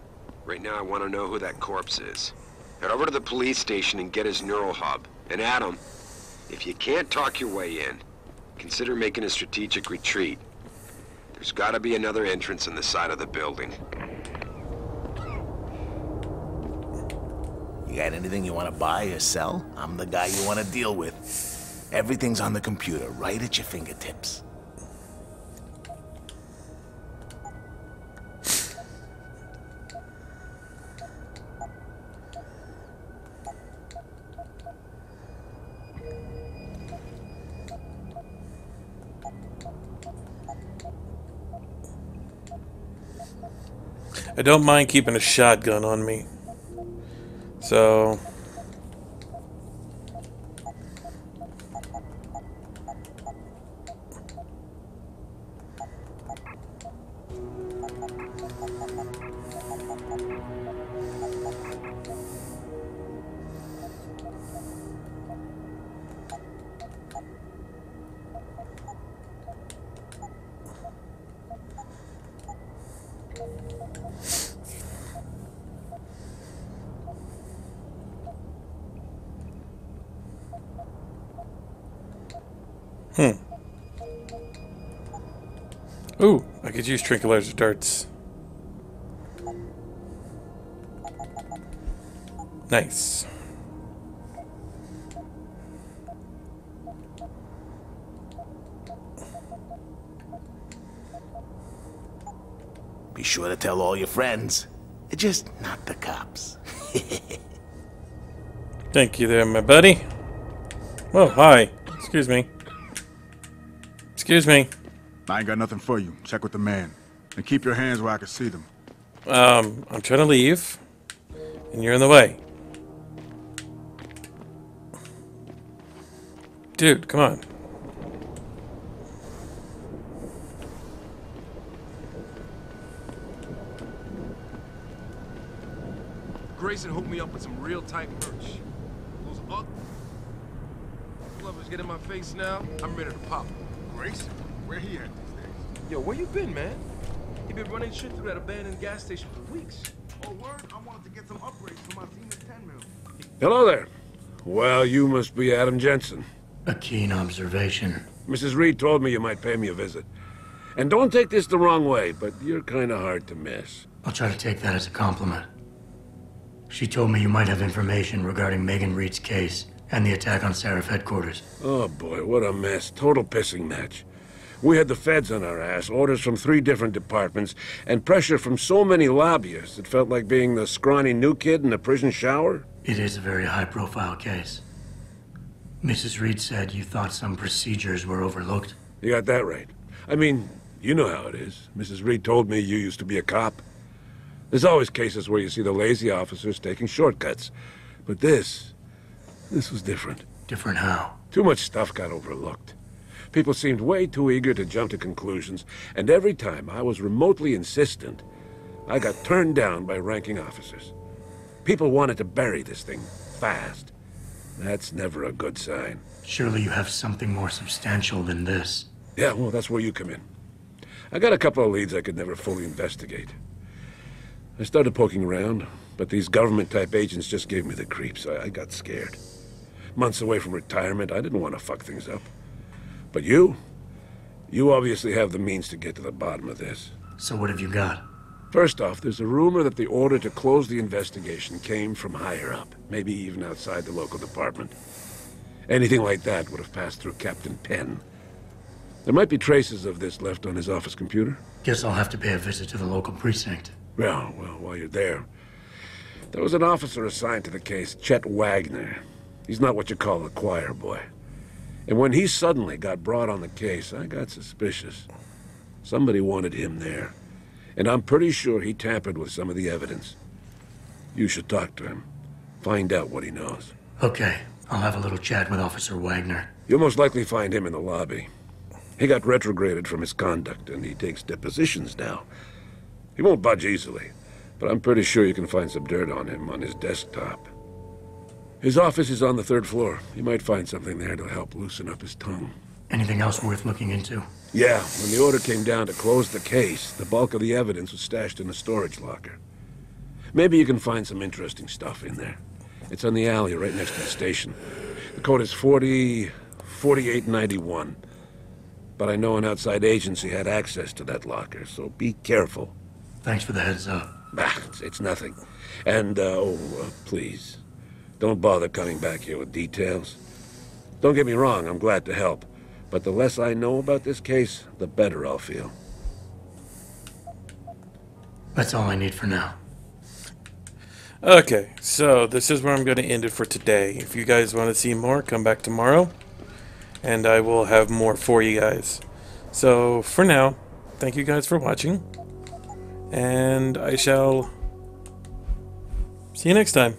Right now I want to know who that corpse is. Head over to the police station and get his neural hub. And Adam, if you can't talk your way in, consider making a strategic retreat. There's got to be another entrance on the side of the building. You got anything you want to buy or sell? I'm the guy you want to deal with. Everything's on the computer, right at your fingertips. I don't mind keeping a shotgun on me. So ooh, I could use tranquilizer darts. Nice. Be sure to tell all your friends. Just not the cops. Thank you there, my buddy. Oh, hi. Excuse me. Excuse me. I ain't got nothing for you. Check with the man. And keep your hands where I can see them. I'm trying to leave, and you're in the way. Dude, come on. Grayson hooked me up with some real tight merch. Those ugly lovers get in my face now, I'm ready to pop. Grayson? Where he at these days? Yo, where you been, man? You been running shit through that abandoned gas station for weeks. Oh, word? I wanted to get some upgrades for my Zenith 10 mil. Hello there. Well, you must be Adam Jensen. A keen observation. Mrs. Reed told me you might pay me a visit. And don't take this the wrong way, but you're kind of hard to miss. I'll try to take that as a compliment. She told me you might have information regarding Megan Reed's case and the attack on Seraph headquarters. Oh boy, what a mess. Total pissing match. We had the feds on our ass, orders from 3 different departments, and pressure from so many lobbyists it felt like being the scrawny new kid in the prison shower. It is a very high-profile case. Mrs. Reed said you thought some procedures were overlooked. You got that right. I mean, you know how it is. Mrs. Reed told me you used to be a cop. There's always cases where you see the lazy officers taking shortcuts. But this was different. Different how? Too much stuff got overlooked. People seemed way too eager to jump to conclusions, and every time I was remotely insistent, I got turned down by ranking officers. People wanted to bury this thing fast. That's never a good sign. Surely you have something more substantial than this. Yeah, well, that's where you come in. I got a couple of leads I could never fully investigate. I started poking around, but these government-type agents just gave me the creeps. I got scared. Months away from retirement, I didn't want to fuck things up. But you obviously have the means to get to the bottom of this. So what have you got? First off, there's a rumor that the order to close the investigation came from higher up, maybe even outside the local department. Anything like that would have passed through Captain Penn. There might be traces of this left on his office computer. Guess I'll have to pay a visit to the local precinct. Well, while you're there, there was an officer assigned to the case, Chet Wagner. He's not what you call a choir boy. And when he suddenly got brought on the case, I got suspicious. Somebody wanted him there. And I'm pretty sure he tampered with some of the evidence. You should talk to him. Find out what he knows. Okay, I'll have a little chat with Officer Wagner. You'll most likely find him in the lobby. He got retrograded from his conduct, and he takes depositions now. He won't budge easily, but I'm pretty sure you can find some dirt on him on his desktop. His office is on the 3rd floor. You might find something there to help loosen up his tongue. Anything else worth looking into? Yeah, when the order came down to close the case, the bulk of the evidence was stashed in a storage locker. Maybe you can find some interesting stuff in there. It's on the alley right next to the station. The code is 4891. But I know an outside agency had access to that locker, so be careful. Thanks for the heads up. It's nothing. And, please, don't bother coming back here with details. Don't get me wrong, I'm glad to help. But the less I know about this case, the better I'll feel. That's all I need for now. Okay, so this is where I'm going to end it for today. If you guys want to see more, come back tomorrow, and I will have more for you guys. So, for now, thank you guys for watching, and I shall see you next time.